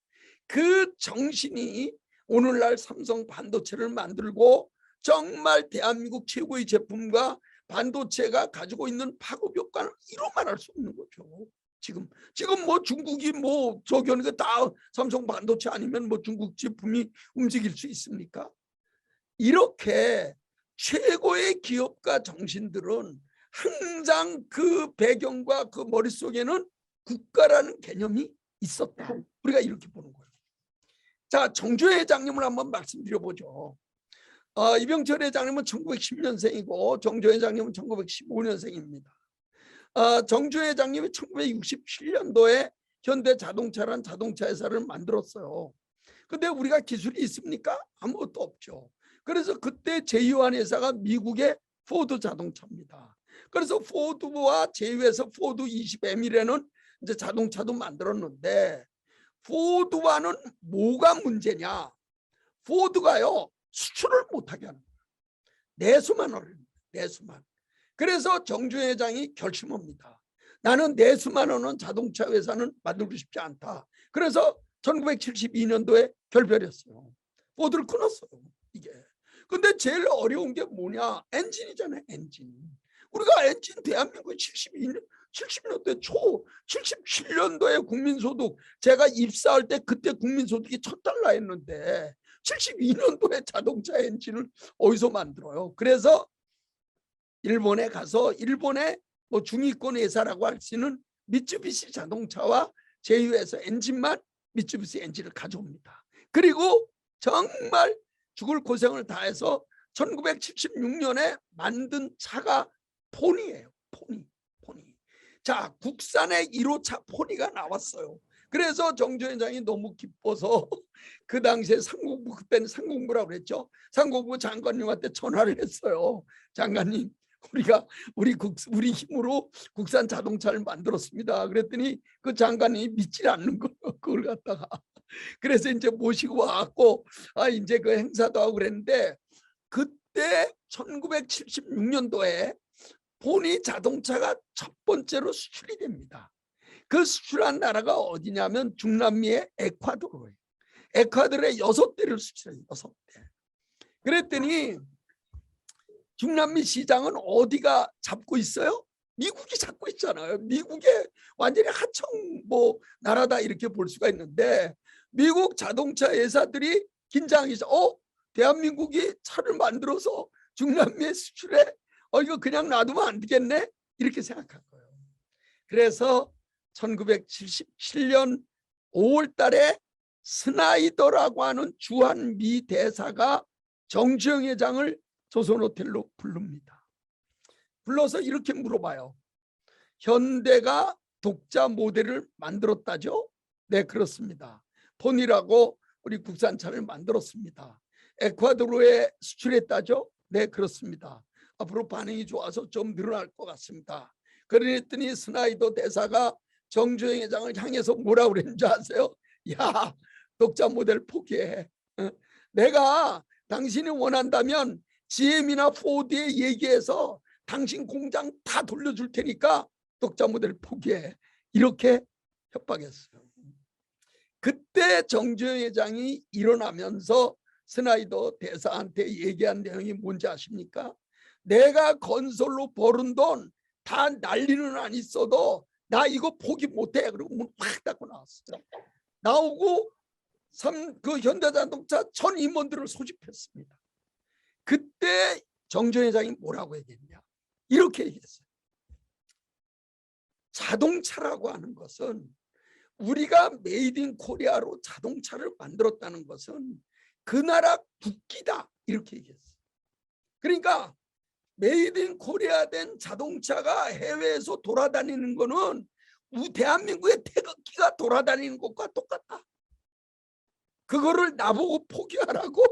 [SPEAKER 1] 그 정신이 오늘날 삼성 반도체를 만들고 정말 대한민국 최고의 제품과 반도체가 가지고 있는 파급 효과는 이루 말할 수 없는 거죠. 지금 뭐 중국이 뭐 저기 하는 게 다 삼성 반도체 아니면 뭐 중국 제품이 움직일 수 있습니까? 이렇게 최고의 기업가 정신들은 항상 그 배경과 그 머릿속에는 국가라는 개념이 있었다, 우리가 이렇게 보는 거예요. 자, 정주회 회장님을 한번 말씀드려보죠. 이병철 회장님은 1910년생이고 정주회 회장님은 1915년생입니다. 정주회 회장님이 1967년도에 현대자동차라는 자동차 회사를 만들었어요. 근데 우리가 기술이 있습니까? 아무것도 없죠. 그래서 그때 제휴한 회사가 미국의 포드 자동차입니다. 그래서 포드와 제휴해서 포드 20M이라는 이제 자동차도 만들었는데, 포드와는 뭐가 문제냐? 포드가요, 수출을 못하게 하는 거예요. 내수만 하는, 내수만. 그래서 정주 회장이 결심합니다. 나는 내수만 하는 자동차 회사는 만들고 싶지 않다. 그래서 1972년도에 결별했어요. 포드를 끊었어요, 이게. 근데 제일 어려운 게 뭐냐? 엔진이잖아요, 엔진. 우리가 엔진 대한민국 70년대 초, 77년도에 국민소득, 제가 입사할 때 그때 국민소득이 $1,000였는데 72년도에 자동차 엔진을 어디서 만들어요? 그래서 일본에 가서 일본의 뭐 중위권 회사라고 할 수 있는 미쯔비시 자동차와 제휴해서 엔진만 미쯔비시 엔진을 가져옵니다. 그리고 정말 죽을 고생을 다해서 1976년에 만든 차가 포니예요. 포니. 자, 국산의 1호차 포니가 나왔어요. 그래서 정주 회장이 너무 기뻐서 그 당시에 상공부, 그때는 상공부라고 그랬죠. 상공부 장관님한테 전화를 했어요. 장관님, 우리 힘으로 국산 자동차를 만들었습니다. 그랬더니 그 장관이 믿질 않는 거예요, 그걸 갖다가. 그래서 이제 모시고 와갖고 이제 그 행사도 하고 그랬는데, 그때 1976년도에 포니 자동차가 첫 번째로 수출이 됩니다. 그 수출한 나라가 어디냐면 중남미의 에콰도르예요. 에콰도르에 6대를 수출해요. 6대. 그랬더니 중남미 시장은 어디가 잡고 있어요? 미국이 잡고 있잖아요. 미국의 완전히 하청 뭐 나라다, 이렇게 볼 수가 있는데, 미국 자동차 회사들이 긴장해서 대한민국이 차를 만들어서 중남미에 수출해? 이거 그냥 놔두면 안 되겠네? 이렇게 생각한 거예요. 그래서 1977년 5월 달에 스나이더라고 하는 주한미 대사가 정주영 회장을 조선호텔로 부릅니다. 불러서 이렇게 물어봐요. 현대가 독자 모델을 만들었다죠? 네, 그렇습니다. 폰이라고 우리 국산차를 만들었습니다. 에콰도르에 수출했다죠? 네, 그렇습니다. 앞으로 반응이 좋아서 좀 늘어날 것 같습니다. 그랬더니 스나이더 대사가 정주영 회장을 향해서 뭐라고 그랬는지 아세요? 야, 독자 모델 포기해. 내가 당신이 원한다면 GM이나 포드에 얘기해서 당신 공장 다 돌려줄 테니까 독자 모델 포기해. 이렇게 협박했어요. 그때 정주영 회장이 일어나면서 스나이더 대사한테 얘기한 내용이 뭔지 아십니까? 내가 건설로 버는 돈 다 난리는 안 있어도 나 이거 포기 못해. 그리고 문 확 닫고 나왔어요. 나오고 그 현대자동차 전 임원들을 소집했습니다. 그때 정주영 회장이 뭐라고 얘기했냐? 이렇게 얘기했어요. 자동차라고 하는 것은 우리가 메이드 인 코리아로 자동차를 만들었다는 것은 그 나라 국기다. 이렇게 얘기했어요. 그러니까 메이드 인 코리아 된 자동차가 해외에서 돌아다니는 거는 대한민국의 태극기가 돌아다니는 것과 똑같다. 그거를 나보고 포기하라고?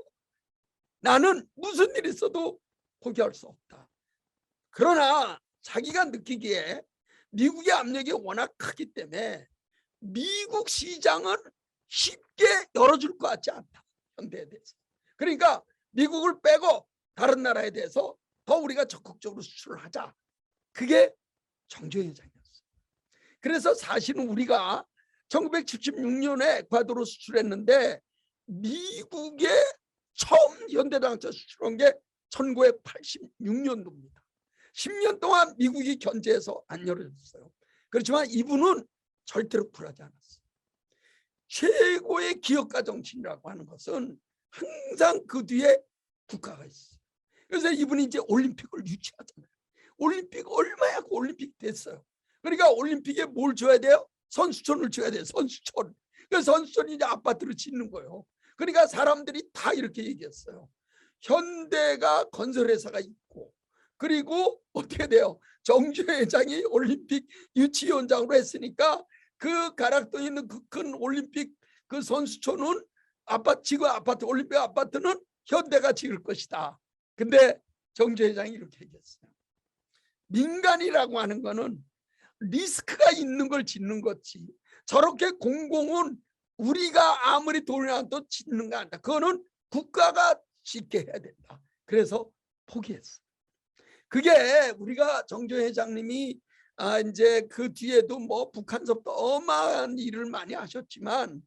[SPEAKER 1] 나는 무슨 일 있어도 포기할 수 없다. 그러나 자기가 느끼기에 미국의 압력이 워낙 크기 때문에 미국 시장은 쉽게 열어줄 것 같지 않다. 현대에 대해서. 그러니까 미국을 빼고 다른 나라에 대해서 더 우리가 적극적으로 수출을 하자. 그게 정주영 회장이었어요. 그래서 사실은 우리가 1976년에 에콰도르 수출했는데 미국에 처음 현대자동차 수출한 게 1986년도입니다. 10년 동안 미국이 견제해서 안 열어줬어요. 그렇지만 이분은 절대로 굴하지 않았어요. 최고의 기업가 정신이라고 하는 것은 항상 그 뒤에 국가가 있어요. 그래서 이분이 이제 올림픽을 유치하잖아요. 올림픽 얼마야 그 올림픽 됐어요. 그러니까 올림픽에 뭘 줘야 돼요? 선수촌을 줘야 돼요. 선수촌. 그 선수촌이 이제 아파트를 짓는 거예요. 그러니까 사람들이 다 이렇게 얘기했어요. 현대가 건설회사가 있고 그리고 어떻게 돼요? 정주영 회장이 올림픽 유치위원장으로 했으니까 그 가락동에 있는 그 큰 올림픽 그 선수촌은 지금 아파트 올림픽 아파트는 현대가 지을 것이다. 근데 정주영 회장이 이렇게 얘기했어요. 민간이라고 하는 거는 리스크가 있는 걸 짓는 거지. 저렇게 공공은 우리가 아무리 돈이 나도 짓는 거 아니다. 그거는 국가가 짓게 해야 된다. 그래서 포기했어. 그게 우리가 정주영 회장님이 이제 그 뒤에도 뭐 북한섭도 어마어마한 일을 많이 하셨지만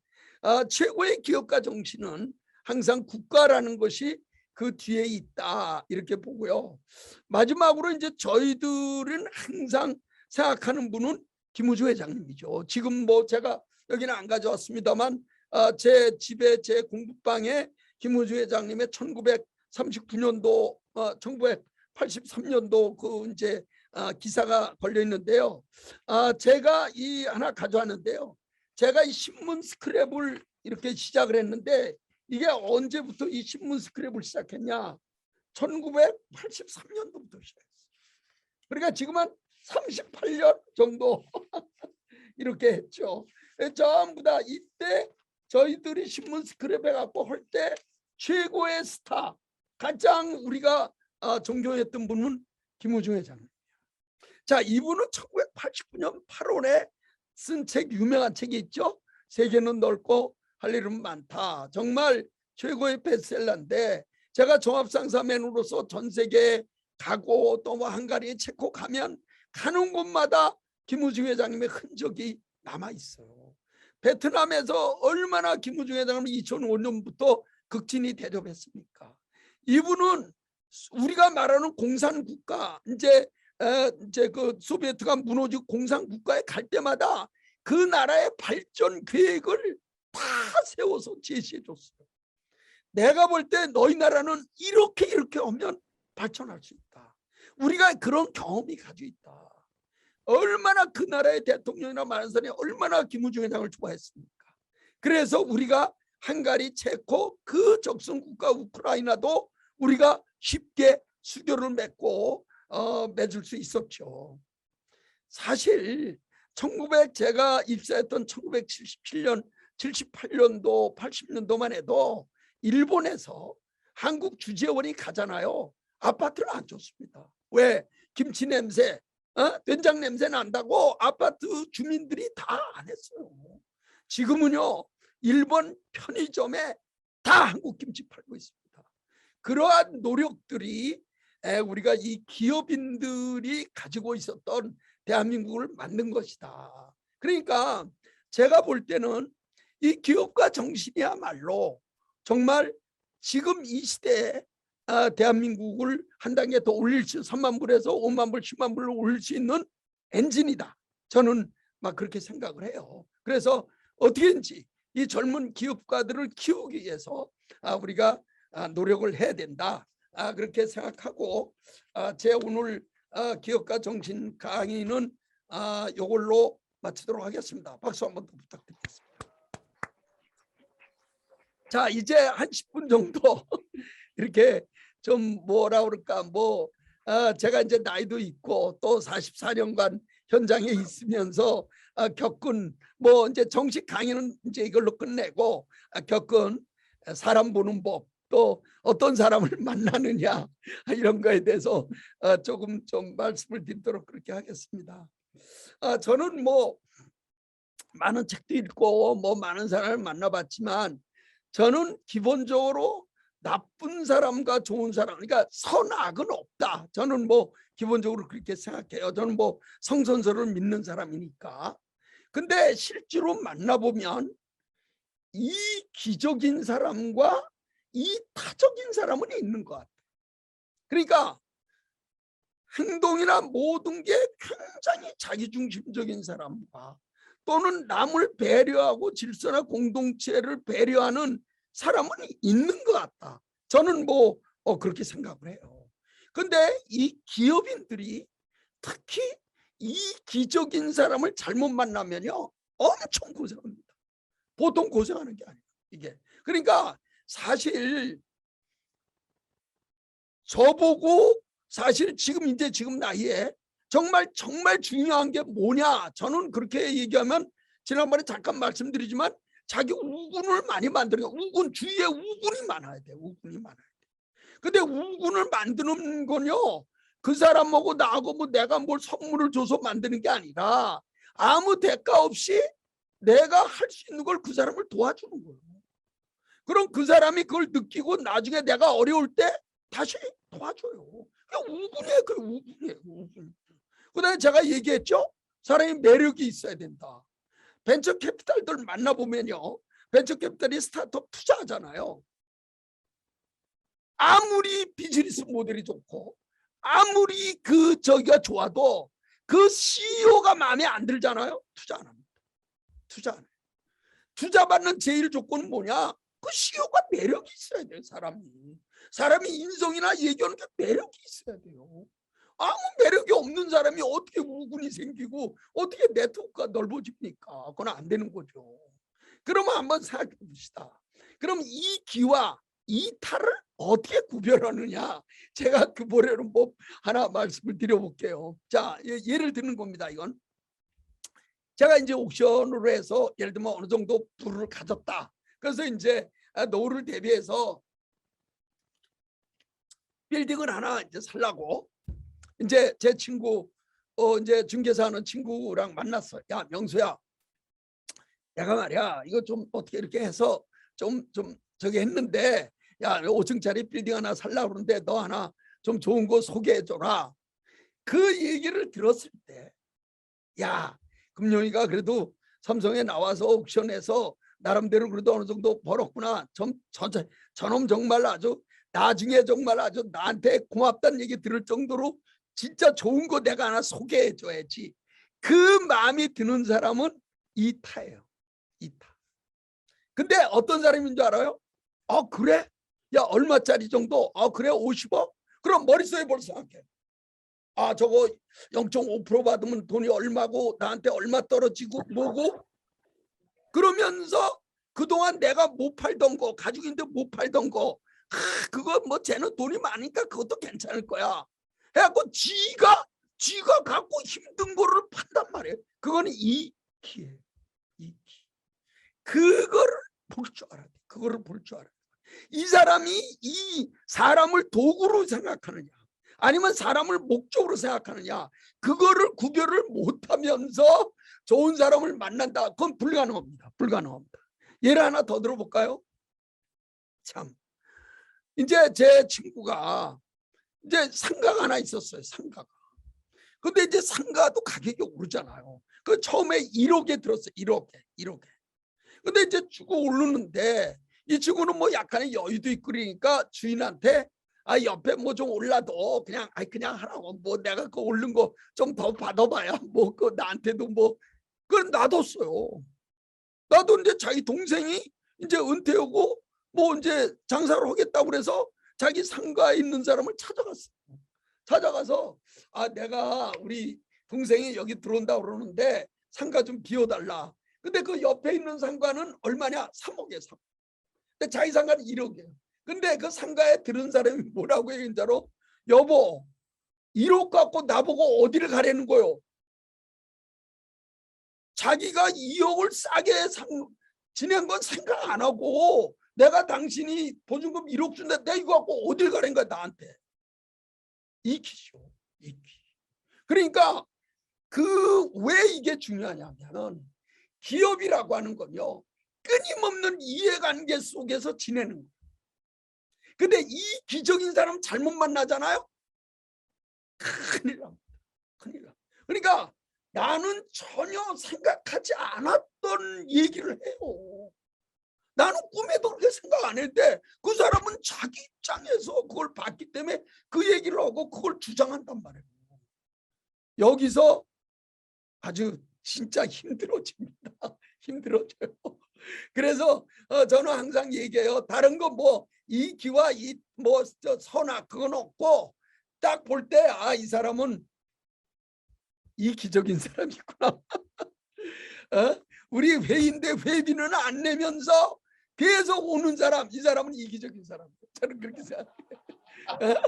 [SPEAKER 1] 최고의 기업가 정신은 항상 국가라는 것이 그 뒤에 있다 이렇게 보고요. 마지막으로 이제 저희들은 항상 생각하는 분은 김우주 회장님이죠. 지금 뭐 제가 여기는 안 가져왔습니다만 제 집에 제 공부방에 김우주 회장님의 1939년도 1983년도 그 이제 기사가 걸려 있는데요. 제가 이 하나 가져왔는데요. 제가 이 신문 스크랩을 이렇게 시작을 했는데 이게 언제부터 이 신문 스크랩을 시작했냐? 1983년도부터 시작했어요. 그러니까 지금 한 38년 정도 이렇게 했죠. 전부 다 이때 저희들이 신문 스크랩 해갖고 할 때 최고의 스타 가장 우리가 존경했던 분은 김우중 회장입니다. 자, 이분은 1989년 8월에 쓴 책 유명한 책이 있죠. 세계는 넓고 할 일은 많다. 정말 최고의 베스트셀러인데 제가 종합상사맨으로서 전 세계에 가고 또 뭐 헝가리, 체코 가면 가는 곳마다 김우중 회장님의 흔적이 남아 있어요. 베트남에서 얼마나 김우중 회장은 2005년부터 극진히 대접했습니까? 이분은 우리가 말하는 공산국가 이제 그 소비에트가 무너지고 공산국가에 갈 때마다 그 나라의 발전 계획을 다 세워서 제시해 줬어요. 내가 볼 때 너희 나라는 이렇게 하면 발전할 수 있다. 우리가 그런 경험이 가지고 있다. 얼마나 그 나라의 대통령이나 많은 사람이 얼마나 김우중 회장을 좋아했습니까? 그래서 우리가 헝가리, 체코 그 적성 국가 우크라이나도 우리가 쉽게 수교를 맺고 맺을 수 있었죠. 사실 제가 입사했던 1977년, 78년도, 80년도만 해도 일본에서 한국 주재원이 가잖아요. 아파트를 안 줬습니다. 왜? 김치 냄새, 된장 냄새 난다고 아파트 주민들이 다 안 했어요. 지금은요, 일본 편의점에 다 한국 김치 팔고 있습니다. 그러한 노력들이 우리가 이 기업인들이 가지고 있었던 대한민국을 만든 것이다. 그러니까 제가 볼 때는 이 기업가 정신이야말로 정말 지금 이 시대에 대한민국을 한 단계 더 올릴 수, 3만 불에서 5만 불, 10만 불로 올릴 수 있는 엔진이다. 저는 막 그렇게 생각을 해요. 그래서 어떻게든지 이 젊은 기업가들을 키우기 위해서 우리가 노력을 해야 된다. 그렇게 생각하고 제 오늘 기업가 정신 강의는 이걸로 마치도록 하겠습니다. 박수 한번 더 부탁드리겠습니다. 자, 이제 한 10분 정도 이렇게 좀 뭐라 그럴까 제가 이제 나이도 있고 또 44년간 현장에 있으면서 겪은 이제 정식 강의는 이제 이걸로 끝내고 겪은 사람 보는 법, 또 어떤 사람을 만나느냐 이런 거에 대해서 조금 좀 말씀을 드리도록 그렇게 하겠습니다. 저는 많은 책도 읽고 많은 사람을 만나봤지만 저는 기본적으로 나쁜 사람과 좋은 사람, 그러니까 선악은 없다. 저는 기본적으로 그렇게 생각해요. 저는 성선설을 믿는 사람이니까. 근데 실제로 만나보면 이 기적인 사람과 이 타적인 사람은 있는 것 같아요. 그러니까 행동이나 모든 게 굉장히 자기중심적인 사람과 또는 남을 배려하고 질서나 공동체를 배려하는 사람은 있는 것 같다. 저는 그렇게 생각을 해요. 근데 이 기업인들이 특히 이 기적인 사람을 잘못 만나면요 엄청 고생합니다. 보통 고생하는 게 아니에요. 이게 그러니까 사실 저보고 사실 지금 나이에 정말 중요한 게 뭐냐, 저는 그렇게 얘기하면 지난번에 잠깐 말씀드리지만 자기 우군을 많이 만드는 거. 우군 주위에 우군이 많아야 돼. 우군이 많아야 돼. 근데 우군을 만드는 건요 그 사람하고 나하고 내가 뭘 선물을 줘서 만드는 게 아니라 아무 대가 없이 내가 할 수 있는 걸 그 사람을 도와주는 거예요. 그럼 그 사람이 그걸 느끼고 나중에 내가 어려울 때 다시 도와줘요. 우군이에요. 그 우군이에요. 우군. 그다음에 제가 얘기했죠. 사람이 매력이 있어야 된다. 벤처 캐피탈들 만나보면요, 벤처 캐피탈이 스타트업 투자하잖아요. 아무리 비즈니스 모델이 좋고 아무리 저기가 좋아도 그 CEO가 마음에 안 들잖아요. 투자 안 합니다. 투자 안 해요. 투자 받는 제일 조건은 뭐냐? 그 CEO가 매력이 있어야 돼요. 사람이 인성이나 얘기하는 게 매력이 있어야 돼요. 아무 매력이 없는 사람이 어떻게 우군이 생기고 어떻게 네트워크가 넓어집니까? 그건 안 되는 거죠. 그러면 한번 생각해 봅시다. 그럼 이 기와 이 탈을 어떻게 구별하느냐? 제가 그 보려는 법 하나 말씀을 드려볼게요. 자, 예를 드는 겁니다. 이건 제가 이제 옥션으로 해서 예를 들면 어느 정도 부를 가졌다. 그래서 이제 노후를 대비해서 빌딩을 하나 이제 살라고 이제 제 친구 이제 중개사하는 친구랑 만났어. 야, 명수야, 내가 말이야 이거 좀 어떻게 이렇게 해서 좀 저기 했는데, 야, 5층짜리 빌딩 하나 살라고 그러는데 너 하나 좀 좋은 거 소개해 줘라. 그 얘기를 들었을 때, 야, 금용이가 그래도 삼성에 나와서 옥션에서 나름대로 그래도 어느 정도 벌었구나. 저놈 정말 아주 나중에 정말 아주 나한테 고맙다는 얘기 들을 정도로 진짜 좋은 거 내가 하나 소개해 줘야지. 그 마음이 드는 사람은 이타예요. 이타. 근데 어떤 사람인 줄 알아요? 그래? 야, 얼마짜리 정도? 아, 그래, 50억? 그럼 머릿속에 벌써 생각해. 아, 저거 0.5% 받으면 돈이 얼마고 나한테 얼마 떨어지고 뭐고? 그러면서 그동안 내가 못 팔던 거, 가족인데 못 팔던 거, 그거 뭐 쟤는 돈이 많으니까 그것도 괜찮을 거야 해갖고 지가 갖고 힘든 거를 판단 말이에요. 그거는 이기예요. 이기. 그거를 볼 줄 알아야 돼. 그거를 볼 줄 알아야 돼. 이 사람이 이 사람을 도구로 생각하느냐 아니면 사람을 목적으로 생각하느냐, 그거를 구별을 못하면서 좋은 사람을 만난다, 그건 불가능합니다. 불가능합니다. 예를 하나 더 들어볼까요? 참, 이제 제 친구가 이제 상가가 하나 있었어요. 상가가. 근데 이제 상가도 가격이 오르잖아요. 그 처음에 1억에 들었어요. 1억에. 근데 이제 주고 오르는데 이 친구는 뭐 약간의 여유도 있고 그러니까 주인한테 아, 옆에 뭐 좀 올라도 그냥 하라고, 뭐 내가 그 오른 거 좀 더 받아봐야 뭐 그 나한테도 뭐 그걸 놔뒀어요. 놔뒀는데 자기 동생이 이제 은퇴하고 뭐 이제 장사를 하겠다고 그래서 자기 상가에 있는 사람을 찾아갔어요. 찾아가서 아, 내가 우리 동생이 여기 들어온다 그러는데 상가 좀 비워달라. 근데 그 옆에 있는 상가는 얼마냐? 3억이에요. 3억. 근데 자기 상가는 1억이에요. 근데 그 상가에 들은 사람이 뭐라고 얘기한자로, 여보 1억 갖고 나보고 어디를 가려는 거요? 자기가 2억을 싸게 지낸 건 생각 안 하고 내가 당신이 보증금 1억 준다, 내가 이거 갖고 어딜 가는 거야 나한테. 이기죠. 이기. 그러니까 그 왜 이게 중요하냐면 기업이라고 하는 건요, 끊임없는 이해관계 속에서 지내는 거예요. 근데 이 기적인 사람 잘못 만나잖아요. 큰일 납니다. 큰일 납니다. 그러니까 나는 전혀 생각하지 않았던 얘기를 해요. 나는 꿈에도 그렇게 생각 안 했는데 그 사람은 자기 입장에서 그걸 봤기 때문에 그 얘기를 하고 그걸 주장한단 말이에요. 여기서 아주 진짜 힘들어집니다. 힘들어져요. 그래서 저는 항상 얘기해요. 다른 거 뭐 이기와 이 뭐 선악 그건 없고 딱 볼 때 아, 이 사람은 이기적인 사람이구나. 우리 회의인데 회비는 안 내면서 계속 오는 사람, 이 사람은 이기적인 사람. 저는 그렇게 생각해요.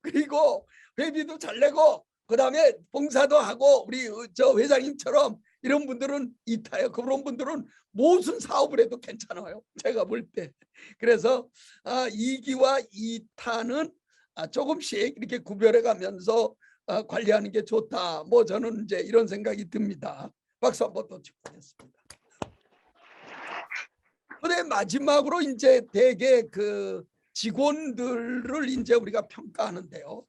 [SPEAKER 1] 그리고 회비도 잘 내고 그다음에 봉사도 하고 우리 저 회장님처럼 이런 분들은 이타요. 그런 분들은 무슨 사업을 해도 괜찮아요. 제가 볼 때. 그래서 이기와 이타는 조금씩 이렇게 구별해 가면서 관리하는 게 좋다. 뭐 저는 이제 이런 생각이 듭니다. 박수 한번 더 치고 하겠습니다. 근데 마지막으로 이제 대개 그 직원들을 이제 우리가 평가하는데요.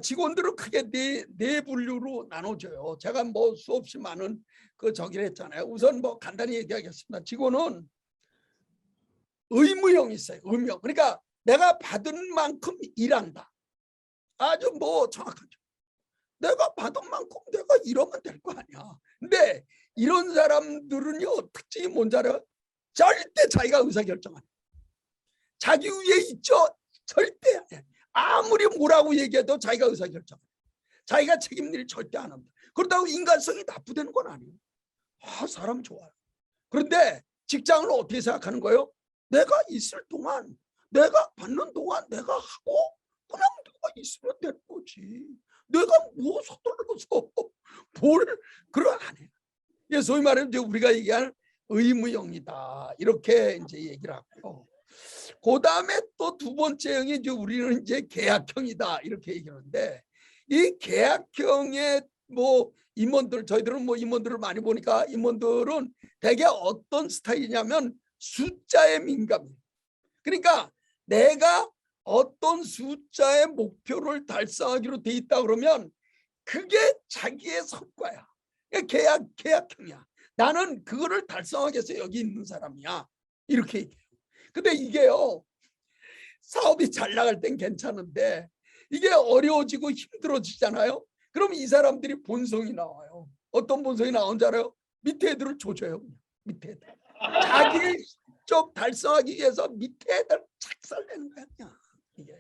[SPEAKER 1] 직원들을 크게 네 분류로 나눠줘요. 제가 뭐 수없이 많은 그 저기를 했잖아요. 우선 뭐 간단히 얘기하겠습니다. 직원은 의무형이 있어요. 의무형. 그러니까 내가 받은 만큼 일한다. 아주 뭐 정확하죠. 내가 받은 만큼 내가 일하면 될 거 아니야. 근데 이런 사람들은요, 특징이 뭔지 알아요? 절대 자기가 의사결정 안 해. 자기 위에 있죠? 절대 안 해. 아무리 뭐라고 얘기해도 자기가 의사결정 안 해. 자기가 책임질 절대 안 합니다. 그렇다고 인간성이 나쁘다는 건 아니에요. 사람 좋아요. 그런데 직장을 어떻게 생각하는 거예요? 내가 있을 동안, 내가 받는 동안 내가 하고 그냥 내가 있으면 되는 거지. 내가 뭐 서둘러서 뭘 그걸 안 해. 소위 말하면 이제 우리가 얘기하는 의무형이다. 이렇게 이제 얘기를 하고요. 그 다음에 또 두 번째 형이 이제 우리는 이제 계약형이다. 이렇게 얘기하는데 이 계약형의 뭐 임원들, 저희들은 뭐 임원들을 많이 보니까 임원들은 대개 어떤 스타일이냐면 숫자에 민감해요. 그러니까 내가 어떤 숫자의 목표를 달성하기로 돼 있다 그러면 그게 자기의 성과야. 계약형이야. 나는 그거를 달성하기 위해서 여기 있는 사람이야. 이렇게 얘기해요. 근데 이게요, 사업이 잘 나갈 땐 괜찮은데 이게 어려워지고 힘들어지잖아요. 그럼 이 사람들이 본성이 나와요. 어떤 본성이 나온 줄 알아요? 밑에 애들을 조져요. 밑에 애들. 자기 좀 달성하기 위해서 밑에 애들 착착 박살내는 거야 그냥 이게.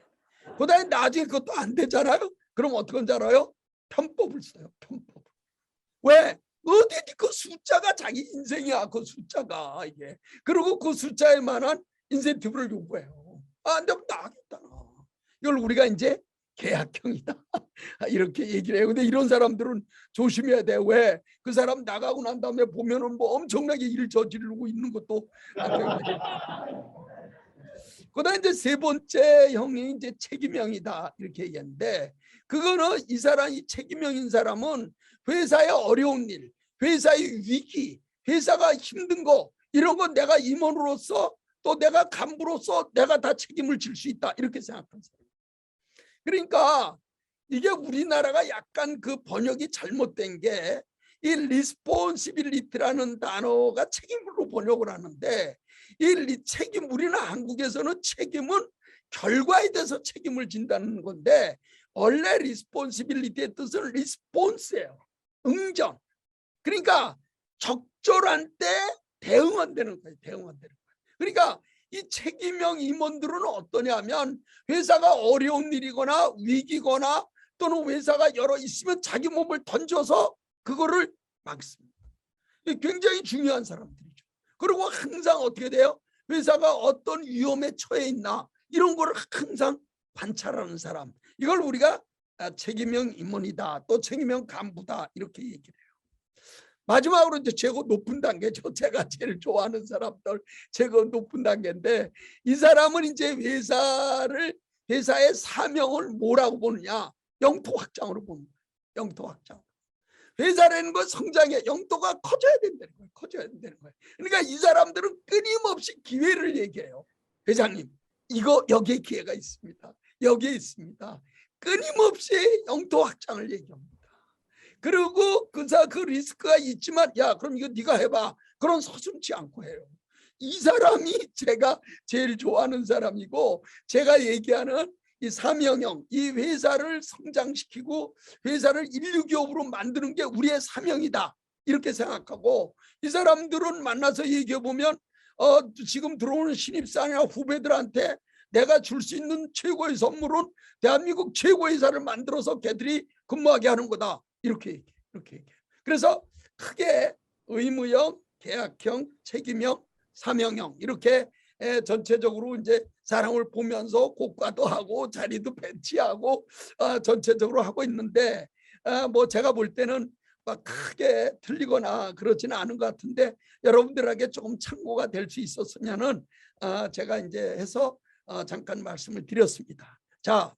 [SPEAKER 1] 그다음에 나중에 그것도 안 되잖아요. 그럼 어떻게 하는지 알아요? 편법을 써요. 편법. 왜? 어디 그 숫자가 자기 인생이야. 그 숫자가 이게. 그리고 그 숫자에 만한 인센티브를 요구해요. 안 되면 나가겠다. 이걸 우리가 이제 계약형이다 이렇게 얘기를 해요. 근데 이런 사람들은 조심해야 돼. 왜? 그 사람 나가고 난 다음에 보면은 뭐 엄청나게 일을 저지르고 있는 것도 그다음 이제 세 번째 형이 이제 책임형이다 이렇게 얘기했는데, 그거는 이 사람이 책임형인 사람은 회사의 어려운 일, 회사의 위기, 회사가 힘든 거 이런 건 내가 임원으로서 또 내가 간부로서 내가 다 책임을 질 수 있다 이렇게 생각하는 사람. 그러니까 이게 우리나라가 약간 그 번역이 잘못된 게, 이 responsibility라는 단어가 책임으로 번역을 하는데, 이 책임, 우리는 한국에서는 책임은 결과에 대해서 책임을 진다는 건데, 원래 responsibility의 뜻은 response예요. 응정. 그러니까 적절한 때 대응한다는 거예요. 대응한다는 거예요. 그러니까 이 책임형 임원들은 어떠냐면, 회사가 어려운 일이거나 위기거나 또는 회사가 여러 있으면 자기 몸을 던져서 그거를 막습니다. 굉장히 중요한 사람들이죠. 그리고 항상 어떻게 돼요? 회사가 어떤 위험에 처해 있나 이런 거를 항상 관찰하는 사람. 이걸 우리가 책임형 임원이다, 또 책임형 간부다 이렇게 얘기를 해요. 마지막으로 이제 최고 높은 단계죠. 제가 제일 좋아하는 사람들 최고 높은 단계인데, 이 사람은 이제 회사의 사명을 뭐라고 보느냐? 영토 확장으로 보는 거예요. 영토 확장. 회사라는 건 성장의 영토가 커져야 된다는 거예요. 커져야 된다는 거예요. 그러니까 이 사람들은 끊임없이 기회를 얘기해요. 회장님, 이거 여기에 기회가 있습니다. 여기에 있습니다. 끊임없이 영토 확장을 얘기합니다. 그리고 그 리스크가 있지만, 야 그럼 이거 네가 해봐, 그런 서슴지 않고 해요. 이 사람이 제가 제일 좋아하는 사람이고, 제가 얘기하는 이 사명형, 이 회사를 성장시키고 회사를 인류기업으로 만드는 게 우리의 사명이다 이렇게 생각하고, 이 사람들은 만나서 얘기해 보면 지금 들어오는 신입사원이나 후배들한테 내가 줄 수 있는 최고의 선물은 대한민국 최고의 회사를 만들어서 걔들이 근무하게 하는 거다 이렇게 얘기해. 그래서 크게 의무형, 계약형, 책임형, 사명형 이렇게 전체적으로 이제 사람을 보면서 고과도 하고 자리도 배치하고 전체적으로 하고 있는데, 뭐 제가 볼 때는 막 크게 틀리거나 그렇지는 않은 것 같은데, 여러분들에게 조금 참고가 될 수 있었으면은 제가 이제 해서 잠깐 말씀을 드렸습니다. 자,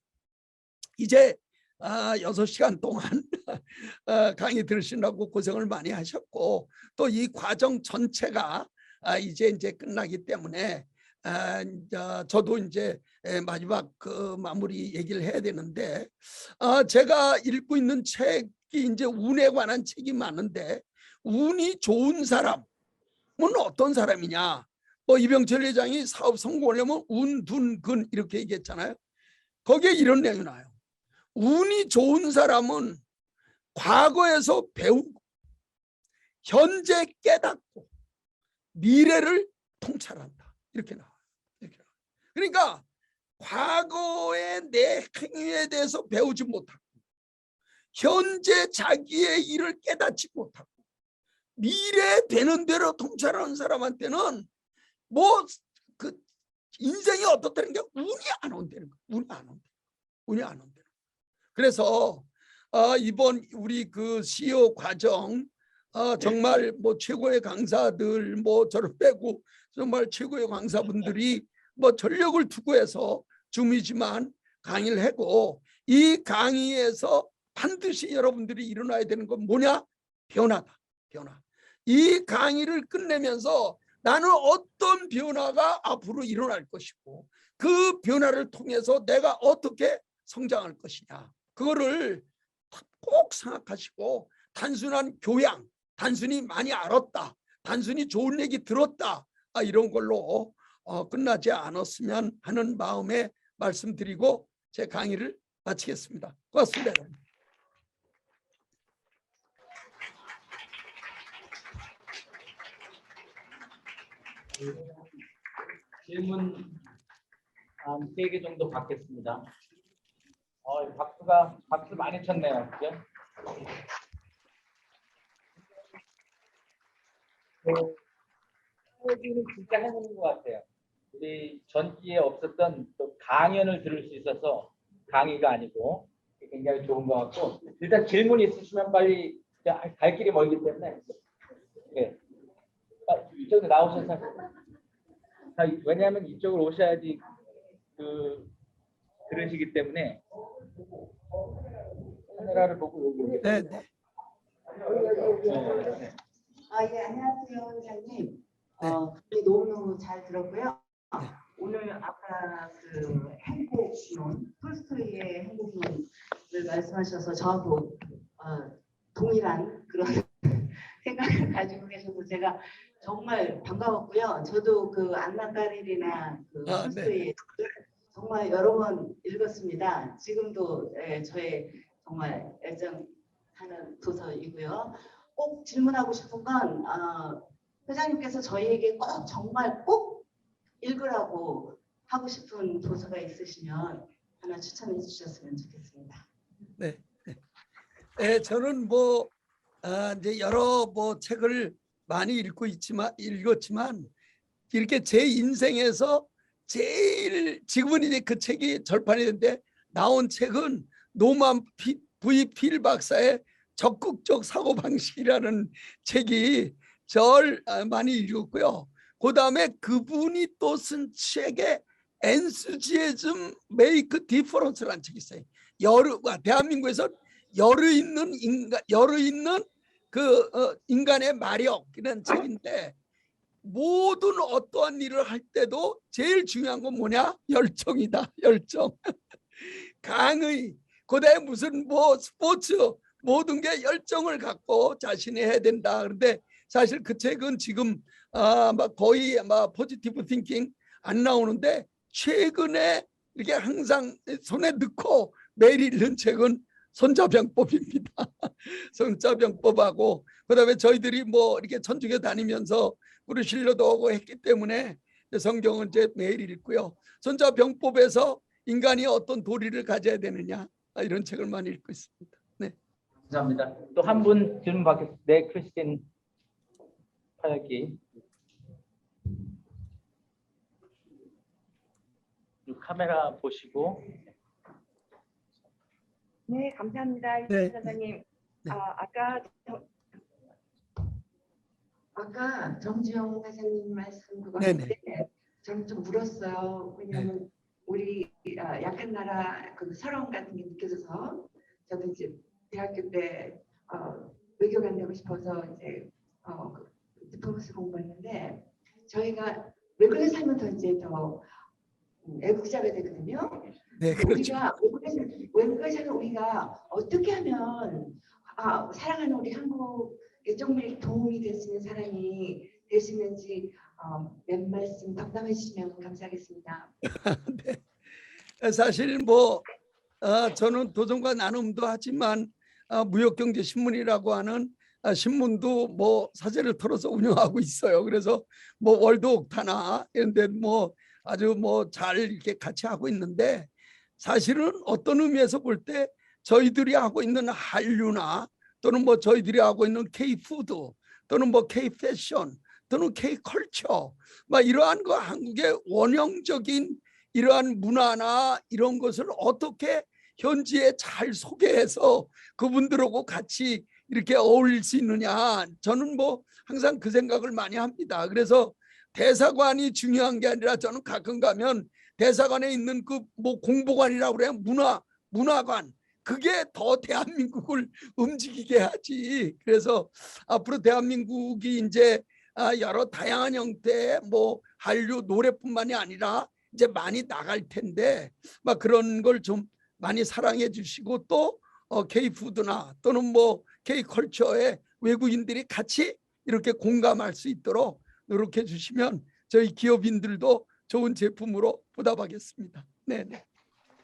[SPEAKER 1] 이제 6시간 동안 강의 들으시느라고 고생을 많이 하셨고, 또 이 과정 전체가 이제 끝나기 때문에 저도 이제 마지막 그 마무리 얘기를 해야 되는데, 제가 읽고 있는 책이 이제 운에 관한 책이 많은데, 운이 좋은 사람은 어떤 사람이냐? 뭐 이병철 회장이 사업 성공하려면 운, 둔, 근 이렇게 얘기했잖아요. 거기에 이런 내용이 나와요. 운이 좋은 사람은 과거에서 배우고 현재 깨닫고 미래를 통찰한다 이렇게 나와요. 그러니까 과거의 내 행위에 대해서 배우지 못하고 현재 자기의 일을 깨닫지 못하고 미래 되는 대로 통찰하는 사람한테는 뭐 그 인생이 어떻다는 게 운이 안 온다는 거예요. 운이 안 온다. 운이 안 온다. 그래서 이번 우리 그 CEO 과정 정말 뭐 최고의 강사들 뭐 저를 빼고 정말 최고의 강사분들이 뭐 전력을 투구해서 줌이지만 강의를 하고, 이 강의에서 반드시 여러분들이 일어나야 되는 건 뭐냐? 변화다. 변화. 이 강의를 끝내면서 나는 어떤 변화가 앞으로 일어날 것이고 그 변화를 통해서 내가 어떻게 성장할 것이냐, 그거를 꼭 생각하시고, 단순한 교양, 단순히 많이 알았다, 단순히 좋은 얘기 들었다 이런 걸로 끝나지 않았으면 하는 마음에 말씀드리고 제 강의를 마치겠습니다. 고맙습니다.
[SPEAKER 2] 질문 한 3개 정도 받겠습니다. 박수 많이 쳤네요. 그죠? 여기는 진짜 해보는 것 같아요. 우리 전기에 없었던 또 강연을 들을 수 있어서 강의가 아니고 굉장히 좋은 것 같고, 일단 질문 있으시면 빨리, 갈 길이 멀기 때문에 네. 이쪽으로 나오셔서, 왜냐하면 이쪽으로 오셔야지 들으시기 때문에 카메라를 보고 여기.
[SPEAKER 1] 네, 네.
[SPEAKER 3] 예, 안녕하세요, 회장님.
[SPEAKER 1] 네.
[SPEAKER 3] 너무너무 잘 들었고요. 오늘 아까 그 행복론, 톨스토이의 행복론을 말씀하셔서 저하고 동일한 그런 생각을 가지고 계셔서 제가 정말 반가웠고요. 저도 그 안나 까레리나 그 톨스토이의 정말 여러 번 읽었습니다. 지금도 저의 정말 애정하는 도서이고요. 꼭 질문하고 싶은 건 회장님께서 저희에게 꼭 정말 꼭 읽으라고 하고 싶은 도서가 있으시면 하나 추천해 주셨으면 좋겠습니다.
[SPEAKER 1] 네. 네, 저는 이제 여러 책을 많이 읽었지만 이렇게 제 인생에서 제일 지금은 이제 그 책이 절판이 됐는데 나온 책은 노만 V. 필 박사의 적극적 사고방식이라는 책이 절 많이 읽었고요. 그 다음에 그분이 또 쓴 책에 Enthusiasm Make Difference라는 책이 있어요. 대한민국에서 열의 있는 인간의 마력이라는 책인데, 모든 어떠한 일을 할 때도 제일 중요한 건 뭐냐? 열정이다. 열정. 강의, 그다음에 무슨 스포츠, 모든 게 열정을 갖고 자신이 해야 된다. 그런데 사실 그 책은 지금 거의 포지티브 띵킹 안 나오는데, 최근에 이렇게 항상 손에 넣고 매일 읽는 책은 손자병법입니다. 손자병법하고, 그다음에 저희들이 이렇게 천주교 다니면서 브루실로도 오고 했기 때문에 성경은 이제 매일 읽고요. 손자병법에서 인간이 어떤 도리를 가져야 되느냐, 이런 책을 많이 읽고 있습니다. 네.
[SPEAKER 2] 감사합니다. 또 한 분 질문 받겠습니다. 네, 크리스틴 파야기. 카메라 보시고.
[SPEAKER 4] 네, 감사합니다.
[SPEAKER 1] 네.
[SPEAKER 4] 선생님.
[SPEAKER 1] 네.
[SPEAKER 3] 아까 정지영 회장님 말씀 그거
[SPEAKER 1] 네네.
[SPEAKER 3] 할 때 저는 좀 물었어요. 왜냐하면 우리 약한 나라 그 서러움 같은 게 느껴져서, 저도 이제 대학교 때 외교관 되고 싶어서 이제 디플로마시 공부했는데, 저희가 외국에 살면 더 이제 더 애국자가 되거든요.
[SPEAKER 1] 네, 그렇죠.
[SPEAKER 3] 우리가 외국에서는 우리가 어떻게 하면 사랑하는 우리 한국에 조금 도움이 될 수 있는 사람이 될 수 있는지 몇 말씀 덕담해 주시면 감사하겠습니다.
[SPEAKER 1] 네. 사실 저는 도전과 나눔도 하지만 무역경제신문이라고 하는 신문도 사재를 털어서 운영하고 있어요. 그래서 월드옥타나 이런 데 아주 잘 이렇게 같이 하고 있는데, 사실은 어떤 의미에서 볼 때 저희들이 하고 있는 한류나 또는 저희들이 하고 있는 K-푸드 또는 K-패션 또는 K-컬처, 이러한 한국의 원형적인 이러한 문화나 이런 것을 어떻게 현지에 잘 소개해서 그분들하고 같이 이렇게 어울릴 수 있느냐, 저는 항상 그 생각을 많이 합니다. 그래서 대사관이 중요한 게 아니라, 저는 가끔 가면 대사관에 있는 공보관이라고 그래요. 문화관, 그게 더 대한민국을 움직이게 하지. 그래서 앞으로 대한민국이 이제 여러 다양한 형태의 한류 노래뿐만이 아니라 이제 많이 나갈 텐데, 그런 걸 좀 많이 사랑해 주시고, 또 K-푸드나 또는 K-컬처에 외국인들이 같이 이렇게 공감할 수 있도록 노력해 주시면 저희 기업인들도 좋은 제품으로 보답하겠습니다. 네.